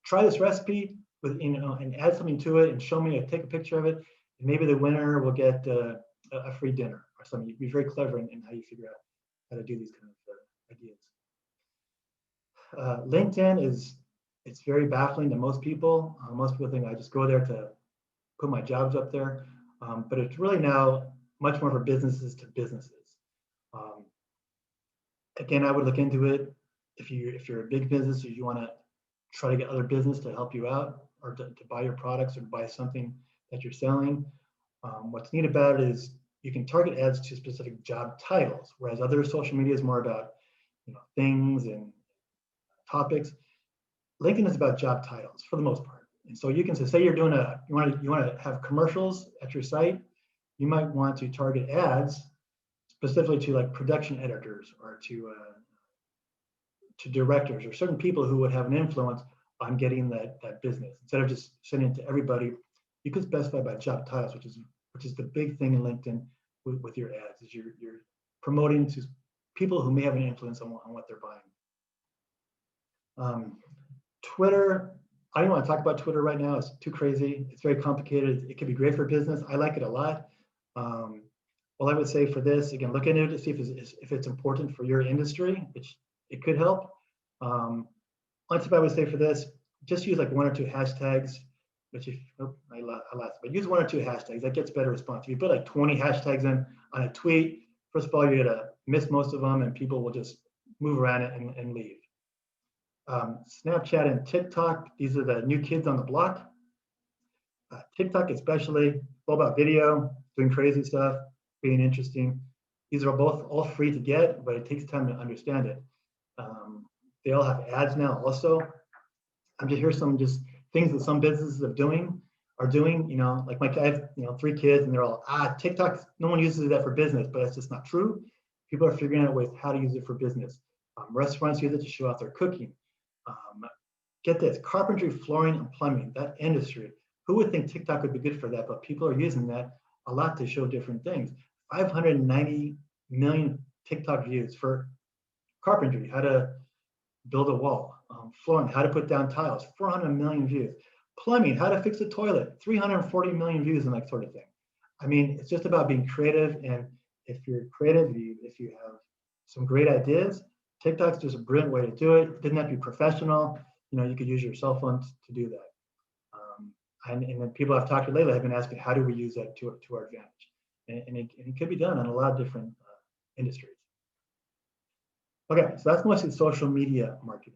try this recipe with and add something to it and show me. Take a picture of it, and maybe the winner will get a free dinner or something. You can be very clever in how you figure out how to do these kind of ideas. LinkedIn it's very baffling to most people. Most people think I just go there to put my jobs up there, but it's really now much more for businesses to businesses. Again, I would look into it if you're a big business or you want to try to get other business to help you out or to buy your products or to buy something that you're selling. What's neat about it is you can target ads to specific job titles, whereas other social media is more about things and topics. LinkedIn is about job titles for the most part. And so you can say you're doing you want to have commercials at your site, you might want to target ads specifically to like production editors or to directors or certain people who would have an influence on getting that business. Instead of just sending it to everybody, you could specify by job titles, which is the big thing in LinkedIn with your ads, is you're promoting to people who may have an influence on what they're buying. Twitter, I don't want to talk about Twitter right now. It's too crazy. It's very complicated. It can be great for business. I like it a lot. Well, I would say for this, again, look into it to see if it's important for your industry, which it could help. One tip I would say for this, just use like 1 or 2 hashtags, which I lost, but use 1 or 2 hashtags. That gets better response. If you put like 20 hashtags in on a tweet, first of all, you're gonna miss most of them and people will just move around it and leave. Snapchat and TikTok, these are the new kids on the block. TikTok especially, all about video, doing crazy stuff, being interesting. These are both all free to get, but it takes time to understand it. They all have ads now also. I'm just here's some just things that some businesses are doing, like I have 3 kids and they're all, TikTok, no one uses that for business, but that's just not true. People are figuring out ways how to use it for business. Restaurants use it to show off their cooking. Get this, carpentry, flooring, and plumbing, that industry. Who would think TikTok would be good for that? But people are using that a lot to show different things. 590 million TikTok views for carpentry, how to build a wall. Flooring, how to put down tiles, 400 million views. Plumbing, how to fix a toilet, 340 million views and that sort of thing. I mean, it's just about being creative. And if you're creative, if you have some great ideas, TikTok's just a brilliant way to do it. It doesn't have to be professional. You could use your cell phone to do that. And then people I've talked to lately have been asking, how do we use that to our advantage? And it could be done in a lot of different industries. Okay, so that's mostly social media marketing.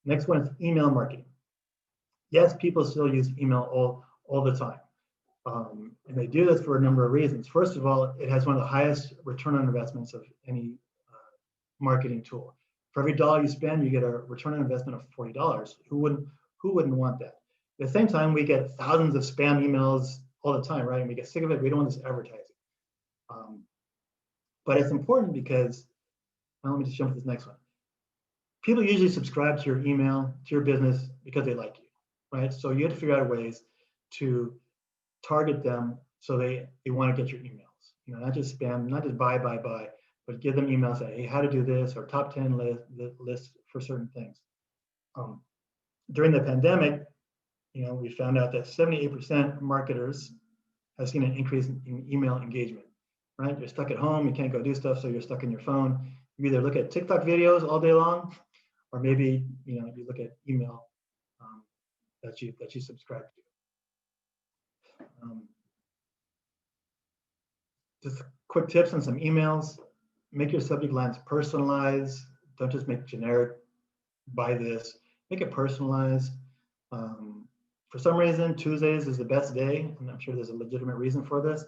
Next one is email marketing. Yes, people still use email all the time. And they do this for a number of reasons. First of all, it has one of the highest return on investments of any marketing tool. For every dollar you spend, you get a return on investment of $40. Who wouldn't want that? At the same time, we get thousands of spam emails all the time, right? And we get sick of it. We don't want this advertising. But it's important because, well, let me just jump to this next one. People usually subscribe to your email, to your business, because they like you, right? So you have to figure out ways to target them so they want to get your emails. Not just spam, not just buy, but give them emails that, hey, how to do this, or top 10 list for certain things. During the pandemic, we found out that 78% of marketers have seen an increase in email engagement, right? You're stuck at home, you can't go do stuff, so you're stuck in your phone. You either look at TikTok videos all day long, or maybe you look at email that you subscribe to. Just quick tips on some emails. Make your subject lines personalized. Don't just make generic, buy this, make it personalized. For some reason, Tuesdays is the best day, and I'm sure there's a legitimate reason for this.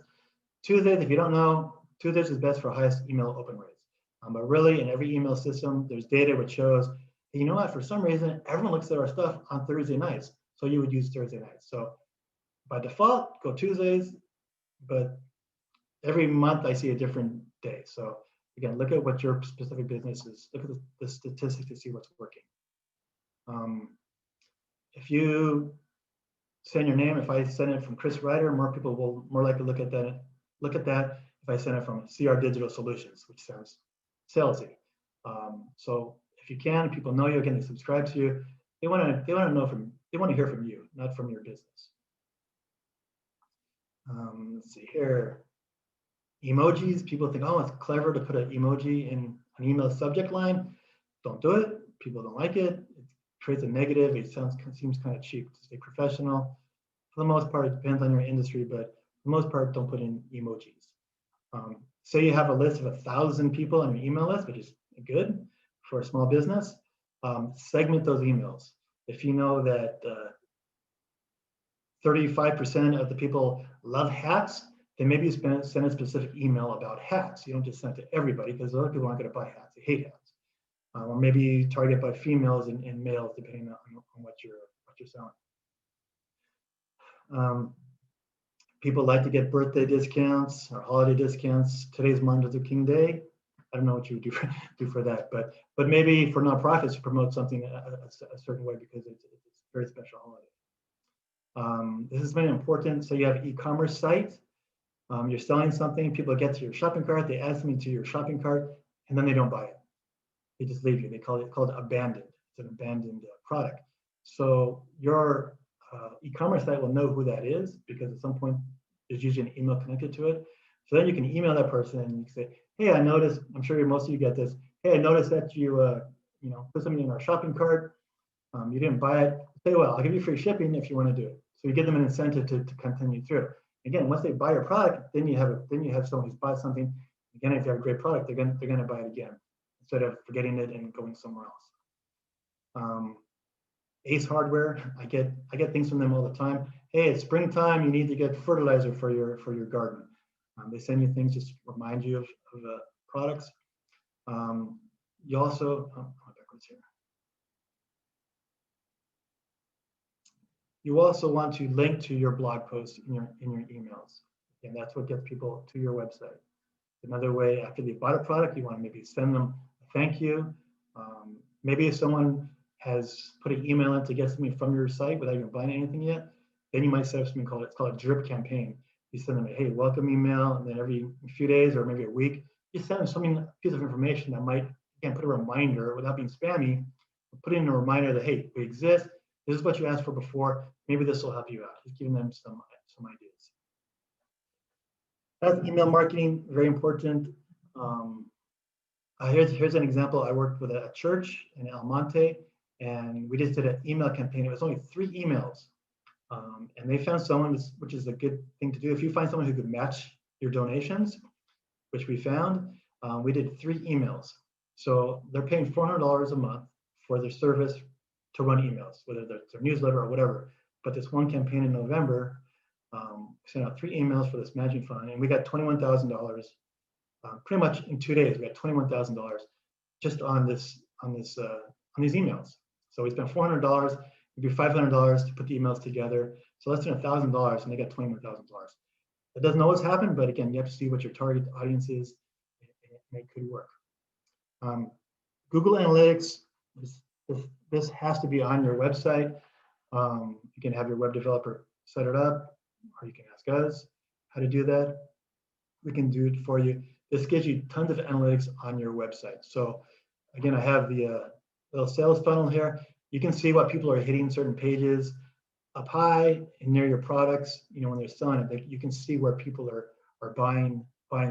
Tuesdays, if you don't know, Tuesdays is best for highest email open rates. But really, in every email system, there's data which shows, you know what, for some reason, everyone looks at our stuff on Thursday nights, so you would use Thursday nights. So by default, go Tuesdays, but every month I see a different day. So again, look at what your specific business is. Look at the statistics to see what's working. If you send your name, if I send it from Chris Ryder, more people will more likely look at that. If I send it from CR Digital Solutions, which sounds salesy. So if you can, people know you, again, they subscribe to you. They want to hear from you, not from your business. Let's see here. Emojis, people think, oh, it's clever to put an emoji in an email subject line. Don't do it. People don't like it. It creates a negative. It seems kind of cheap to stay professional. For the most part, it depends on your industry, but for the most part, don't put in emojis. Say you have a list of 1,000 people on your email list, which is good for a small business. Segment those emails. If you know that 35% of the people love hats, then maybe you send a specific email about hats. You don't just send it to everybody, because other people aren't going to buy hats. They hate hats. Or maybe target by females and males, depending on what you're selling. People like to get birthday discounts or holiday discounts. Today's Martin Luther King Day. I don't know what you would do for that, but maybe for nonprofits, you promote something a certain way because it's a very special holiday. This is very important. So you have an e-commerce site. You're selling something. People get to your shopping cart. They add something to your shopping cart, and then they don't buy it. They just leave you. They call it abandoned. It's an abandoned product. So your e-commerce site will know who that is, because at some point there's usually an email connected to it. So then you can email that person and you can say, hey, I noticed, I'm sure most of you get this. Hey, I noticed that you put something in our shopping cart. You didn't buy it. Say, well, I'll give you free shipping if you want to do it. So you give them an incentive to continue through. Again, once they buy your product, then you have someone who's bought something. Again, if you have a great product, they're gonna buy it again instead of forgetting it and going somewhere else. Ace Hardware, I get things from them all the time. Hey, it's springtime. You need to get fertilizer for your garden. They send you things just to remind you of products. You also backwards here. You also want to link to your blog posts in your emails, and that's what gets people to your website. Another way, after they bought a product, you want to maybe send them a thank you. Maybe if someone has put an email in to get something from your site without even buying anything yet, then you might set up something called a drip campaign. You send them a hey, welcome email, and then every few days or maybe a week, you send them a piece of information that might, again, put a reminder without being spammy, put in a reminder that, hey, we exist. This is what you asked for before. Maybe this will help you out. Just giving them some ideas. That's email marketing, very important. Here's an example. I worked with a church in El Monte, and we just did an email campaign. It was only 3 emails. And they found someone, which is a good thing to do. If you find someone who could match your donations, which we found, we did 3 emails. So they're paying $400 a month for their service to run emails, whether that's their newsletter or whatever. But this one campaign in November, sent out 3 emails for this matching fund, and we got $21,000. Pretty much in 2 days, we got $21,000 just on these emails. So we spent $400, maybe $500 to put the emails together. So less than $1,000, and they got $21,000. That doesn't always happen, but again, you have to see what your target audience is, and it could work. Google Analytics, this has to be on your website. You can have your web developer set it up, or you can ask us how to do that. We can do it for you. This gives you tons of analytics on your website. So again, I have the little sales funnel here. You can see what people are hitting certain pages up high and near your products. When they're selling it, you can see where people are buying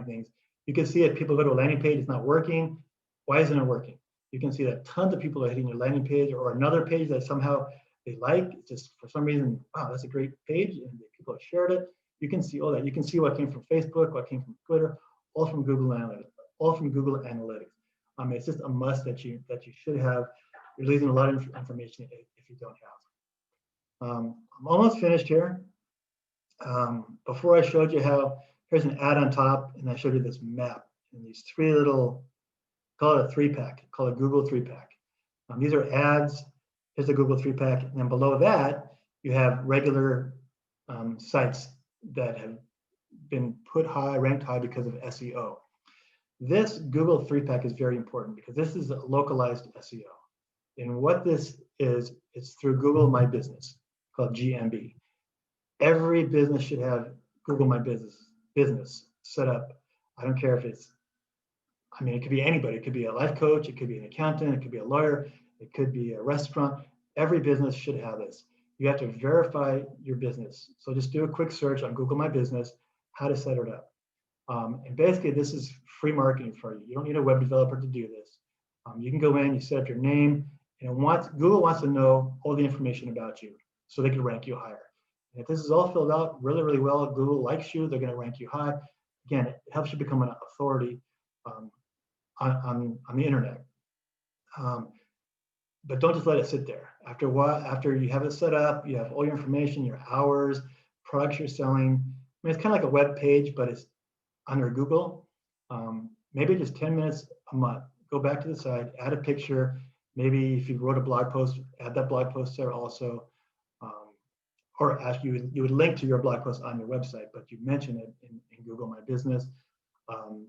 things. You can see if people go to a landing page, it's not working. Why isn't it working? You can see that tons of people are hitting your landing page or another page that somehow they like. Just for some reason, wow, that's a great page, and people have shared it. You can see all that. You can see what came from Facebook, what came from Twitter, all from Google Analytics. It's just a must that you should have. You're losing a lot of information if you don't have. I'm almost finished here. Before I showed you how, here's an ad on top, and I showed you this map and these three little, call it a 3-pack, call it Google 3-pack. These are ads. Here's the Google 3-pack, and then below that you have regular sites that have been put high, ranked high because of SEO. This Google 3-pack is very important because this is localized SEO. And what this is, it's through Google My Business, called GMB. Every business should have Google My Business set up. I don't care if it's, I mean, it could be anybody. It could be a life coach, it could be an accountant, it could be a lawyer, it could be a restaurant. Every business should have this. You have to verify your business. So just do a quick search on Google My Business, how to set it up. And basically, this is free marketing for you. You don't need a web developer to do this. You can go in, you set up your name, and Google wants to know all the information about you so they can rank you higher. And if this is all filled out really, really well, Google likes you, they're going to rank you high. Again, it helps you become an authority on the internet. But don't just let it sit there. After a while, after you have it set up, you have all your information, your hours, products you're selling. I mean, it's kind of like a web page, but it's under Google. Maybe just 10 minutes a month. Go back to the site, add a picture. Maybe if you wrote a blog post, add that blog post there also. Or actually, you would link to your blog post on your website, but you mention it in Google My Business.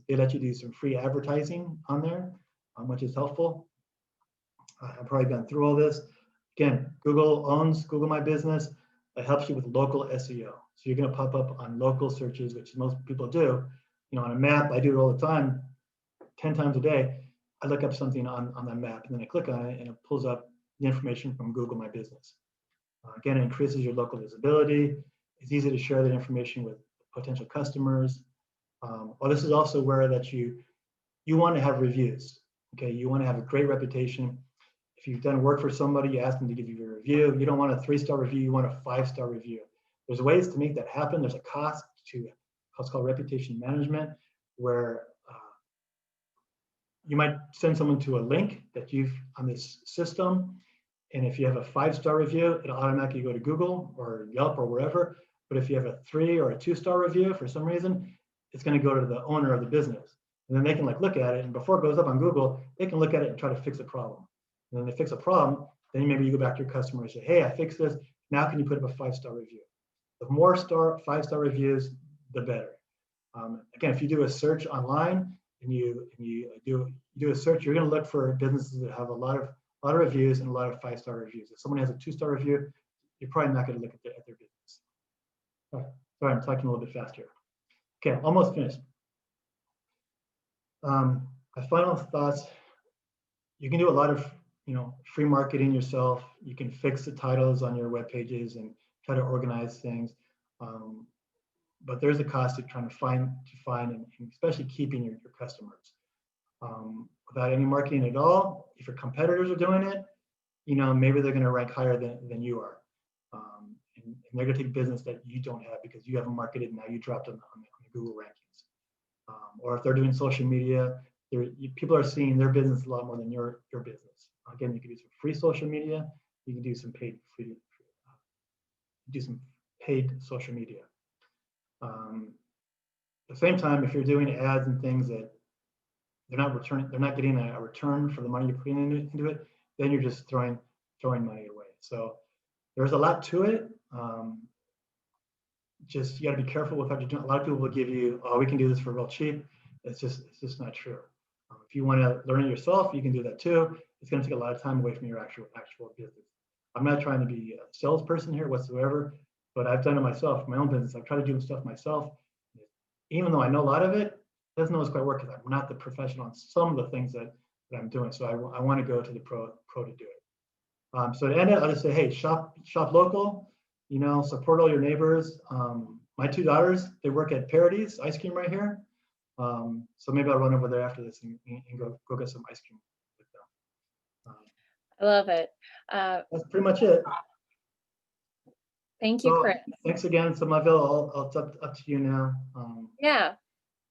They let you do some free advertising on there, which is helpful. I've probably been through all this. Again, Google owns Google My Business. It helps you with local SEO. So you're going to pop up on local searches, which most people do. You know, on a map, I do it all the time, 10 times a day. I look up something on that map, and then I click on it, and it pulls up the information from Google My Business. Again, it increases your local visibility. It's easy to share that information with potential customers. This is also where that you want to have reviews. Okay, you want to have a great reputation. If you've done work for somebody, you ask them to give you a review. You don't want a 3-star review, you want a 5-star review. There's ways to make that happen. There's a cost to what's called reputation management, where you might send someone to a link that you've on this system. And if you have a 5-star review, it'll automatically go to Google or Yelp or wherever. But if you have a 3 or a 2-star review for some reason, it's going to go to the owner of the business. And then they can look at it. And before it goes up on Google, they can look at it and try to fix a problem. And then they fix a problem, then maybe you go back to your customer and say, hey, I fixed this. Now can you put up a 5-star review? The more 5-star reviews, the better. Again, if you do a search online and you do a search, you're going to look for businesses that have a lot of reviews and a lot of 5-star reviews. If someone has a 2-star review, you're probably not going to look at their business. All right. Sorry, I'm talking a little bit fast here. Okay, almost finished. My final thoughts, you can do a lot of free marketing yourself. You can fix the titles on your web pages and try to organize things. But there's a cost to trying to find and especially keeping your customers. Without any marketing at all, if your competitors are doing it, maybe they're going to rank higher than you are. And they're going to take business that you don't have because you haven't marketed and now you dropped on the Google rankings. Or if they're doing social media, people are seeing their business a lot more than your business. Again, you can do some free social media. You can do some paid social media. At the same time, if you're doing ads and things that they're not getting a return for the money you're putting into it, then you're just throwing money away. So there's a lot to it. Just you got to be careful with what you're doing. A lot of people will give you, oh, we can do this for real cheap. It's just not true. If you want to learn it yourself, you can do that too. It's going to take a lot of time away from your actual business. I'm not trying to be a salesperson here whatsoever, but I've done it myself, my own business. I've tried to do stuff myself. Even though I know a lot of it, it doesn't always quite work because I'm not the professional on some of the things that I'm doing. So I want to go to the pro to do it. So to end it, I'll just say, hey, shop local, support all your neighbors. My 2 daughters, they work at Parodies Ice Cream right here. So maybe I'll run over there after this and go get some ice cream with them. I love it. That's pretty much it. Thank you, Chris. Thanks again. So Maville, it's up to you now. Yeah.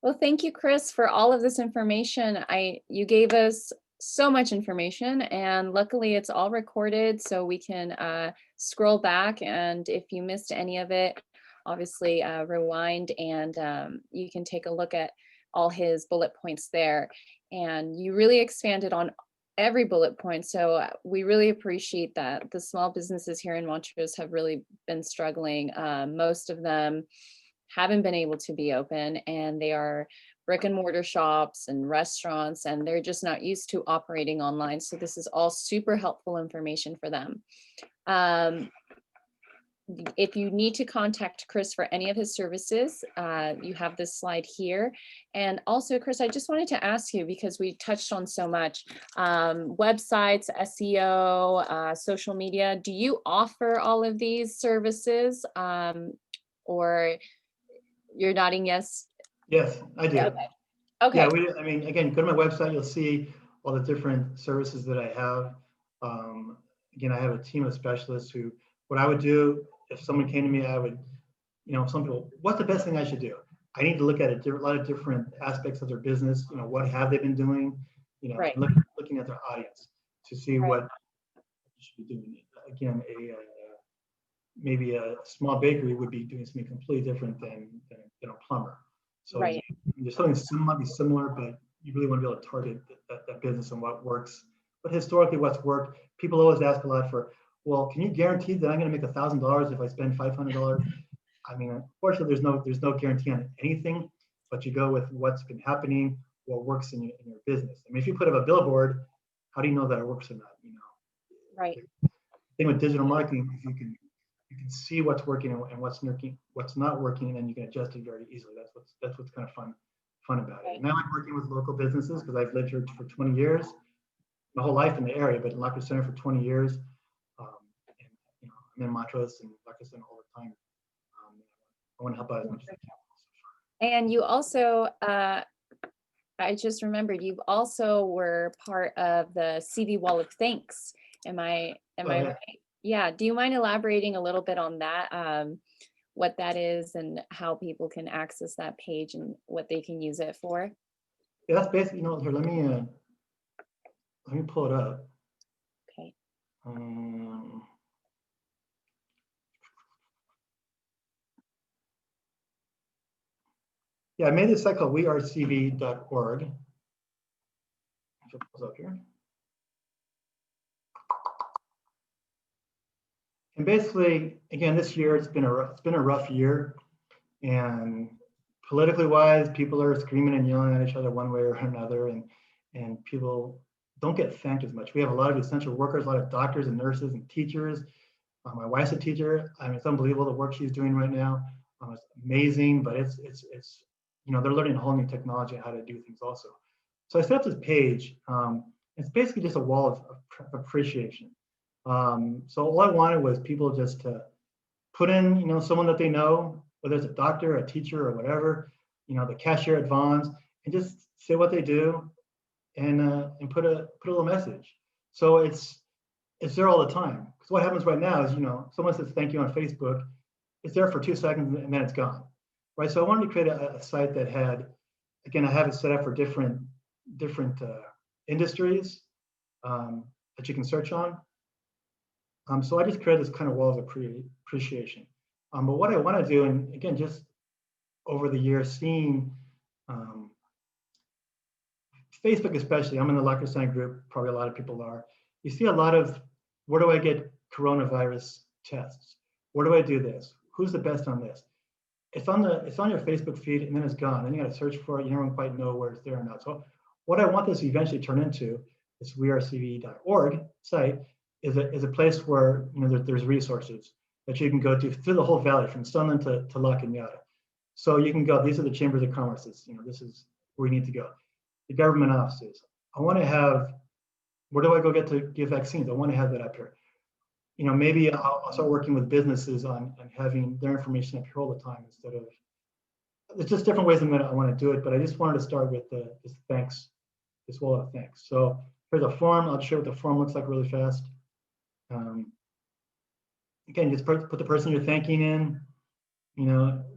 Well, thank you, Chris, for all of this information. You gave us so much information, and luckily it's all recorded so we can scroll back, and if you missed any of it, obviously rewind, and you can take a look at all his bullet points there. And you really expanded on every bullet point, so we really appreciate that. The small businesses here in Montrose have really been struggling. Most of them haven't been able to be open, and they are brick and mortar shops and restaurants, and they're just not used to operating online. So this is all super helpful information for them. If you need to contact Chris for any of his services, you have this slide here. And also, Chris, I just wanted to ask you, because we touched on so much, websites, SEO, social media, do you offer all of these services? Or you're nodding yes? Yes, I do. Okay. Okay. Yeah, I mean, again, go to my website, you'll see all the different services that I have. Again, I have a team of specialists who, what I would do if someone came to me, I would, some people, what's the best thing I should do? I need to look at a lot of different aspects of their business. What have they been doing? Right. Looking at their audience to see what you should be doing. Again, maybe a small bakery would be doing something completely different than a plumber. So Right. there's something might be similar, but you really want to be able to target that business and what works. But historically, what's worked, people always ask a lot for, well, can you guarantee that I'm going to make $1,000 if I spend $500? I mean, unfortunately, there's no guarantee on anything, but you go with what's been happening, what works in your business. I mean, if you put up a billboard, how do you know that it works or not? Right. The thing with digital marketing is you can see what's working and what's not working, and then you can adjust it very easily. That's what's kind of fun about it. And I like working with local businesses because I've lived here for 20 years, my whole life in the area, but in Lockwood Center for 20 years. And I'm in Montrose and Lockwood Center all the time. I want to help out as much as I can. And you also, I just remembered, you also were part of the CV Wall of Thanks. Am I right? Yeah. Do you mind elaborating a little bit on that? What that is and how people can access that page and what they can use it for? Yeah, that's basically, here, let me pull it up. Okay. Yeah, I made this site called wearecv.org. If it pulls up here. And basically, again, this year it's been a rough year, and politically wise, people are screaming and yelling at each other one way or another, and people don't get thanked as much. We have a lot of essential workers, a lot of doctors and nurses and teachers. My wife's a teacher. I mean, it's unbelievable the work she's doing right now. It's amazing, but it's they're learning a whole new technology on how to do things also. So I set up this page. It's basically just a wall of appreciation. So all I wanted was people just to put in, someone that they know, whether it's a doctor, a teacher, or whatever, the cashier at Vaughn's, and just say what they do, and put a little message. So it's there all the time. Because what happens right now is, someone says thank you on Facebook, it's there for 2 seconds and then it's gone, right? So I wanted to create a site that had, again, I have it set up for different industries that you can search on. So I just created this kind of wall of appreciation. But what I want to do, and again, just over the years, seeing Facebook especially, I'm in the Lockwood Center group, probably a lot of people are. You see a lot of, where do I get coronavirus tests? Where do I do this? Who's the best on this? It's on your Facebook feed, and then it's gone. Then you got to search for it. You never quite know where it's there or not. So what I want this to eventually turn into, this wearecv.org site, is a place where there's resources that you can go to through the whole valley from Sunland to La Cañada. So you can go, these are the chambers of commerces, this is where you need to go. The government offices. I want to have, where do I go get to give vaccines? I want to have that up here. Maybe I'll start working with businesses on having their information up here all the time instead of, there's just different ways I want to do it, but I just wanted to start with this thanks, this wall of thanks. So here's a form. I'll show what the form looks like really fast. Again, just put the person you're thanking in,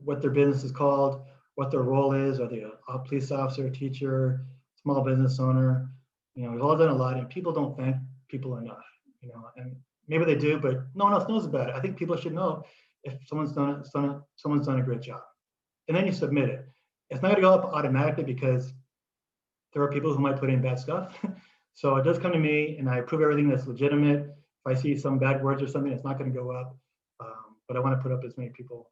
what their business is called, what their role is. Are they a police officer, teacher, small business owner? You know, we've all done a lot, and people don't thank people enough. You know, and maybe they do, but no one else knows about it. I think people should know if someone's done a great job, and then you submit it. It's not going to go up automatically because there are people who might put in bad stuff. So it does come to me, and I approve everything that's legitimate. If I see some bad words or something, it's not going to go up. But I want to put up as many people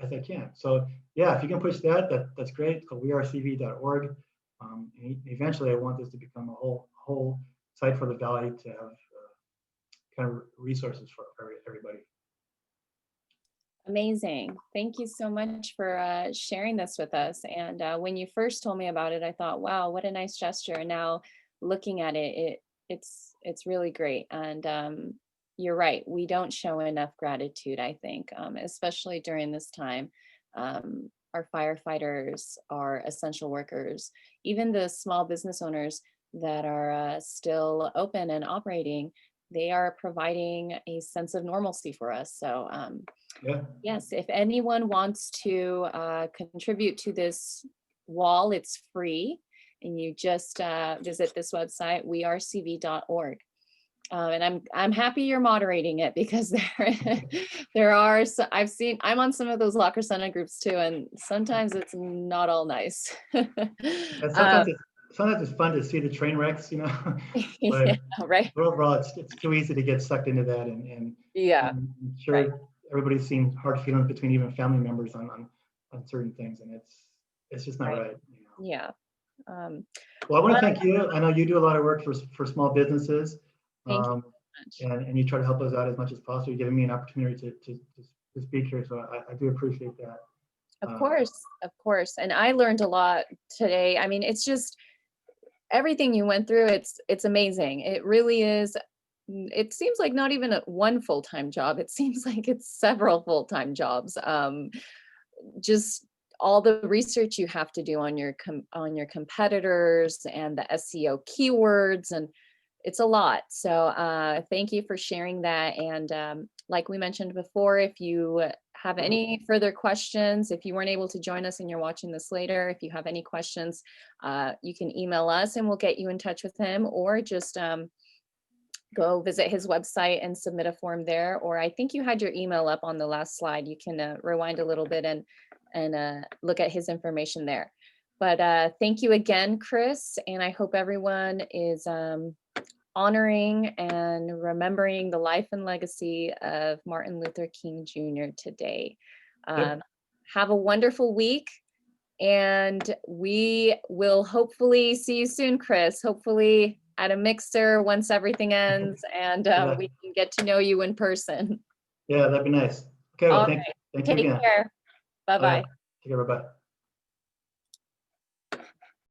as I can. So yeah, if you can push that, that's great. It's called wearecv.org. Eventually, I want this to become a whole site for the Valley to have kind of resources for everybody. Amazing. Thank you so much for sharing this with us. And when you first told me about it, I thought, wow, what a nice gesture. And now looking at it, it's really great. And you're right. We don't show enough gratitude, I think, especially during this time. Our firefighters, our essential workers, even the small business owners that are still open and operating, they are providing a sense of normalcy for us. So Yeah. yes, if anyone wants to contribute to this wall, it's free. And you just visit this website, wearecv.org. And I'm happy you're moderating it because there are I'm on some of those Locker Center groups too, and sometimes it's not all nice. And Um, sometimes it's fun to see the train wrecks, you know. yeah, But right. overall, it's too easy to get sucked into that, and Yeah, I'm sure right. everybody's seen hard feelings between even family members on certain things, and it's just not Right. right. You know. Yeah. Um, Well, I want well, to thank you. I know you do a lot of work for small businesses, thank you um, so much. and you try to help us out as much as possible. You're giving me an opportunity to speak here, so I do appreciate that. Of Um, course, of course. And I learned a lot today. I mean, it's just everything you went through, it's amazing. It really is. It seems like not even one full-time job. It seems like it's several full-time jobs. Just all the research you have to do on on your competitors and the SEO keywords, and it's a lot. So thank you for sharing that. And like we mentioned before, if you have any further questions, if you weren't able to join us and you're watching this later, if you have any questions, you can email us and we'll get you in touch with him, or just go visit his website and submit a form there. Or I think you had your email up on the last slide. You can rewind a little bit and look at his information there. But thank you again, Chris. And I hope everyone is honoring and remembering the life and legacy of Martin Luther King Jr. today. yep. Have a wonderful week. And we will hopefully see you soon, Chris. Hopefully at a mixer once everything ends, and Yeah, we can get to know you in person. yeah, that'd be nice. Okay, well, All right. thank you Take again. care. All right, Bye-bye. take care, bye.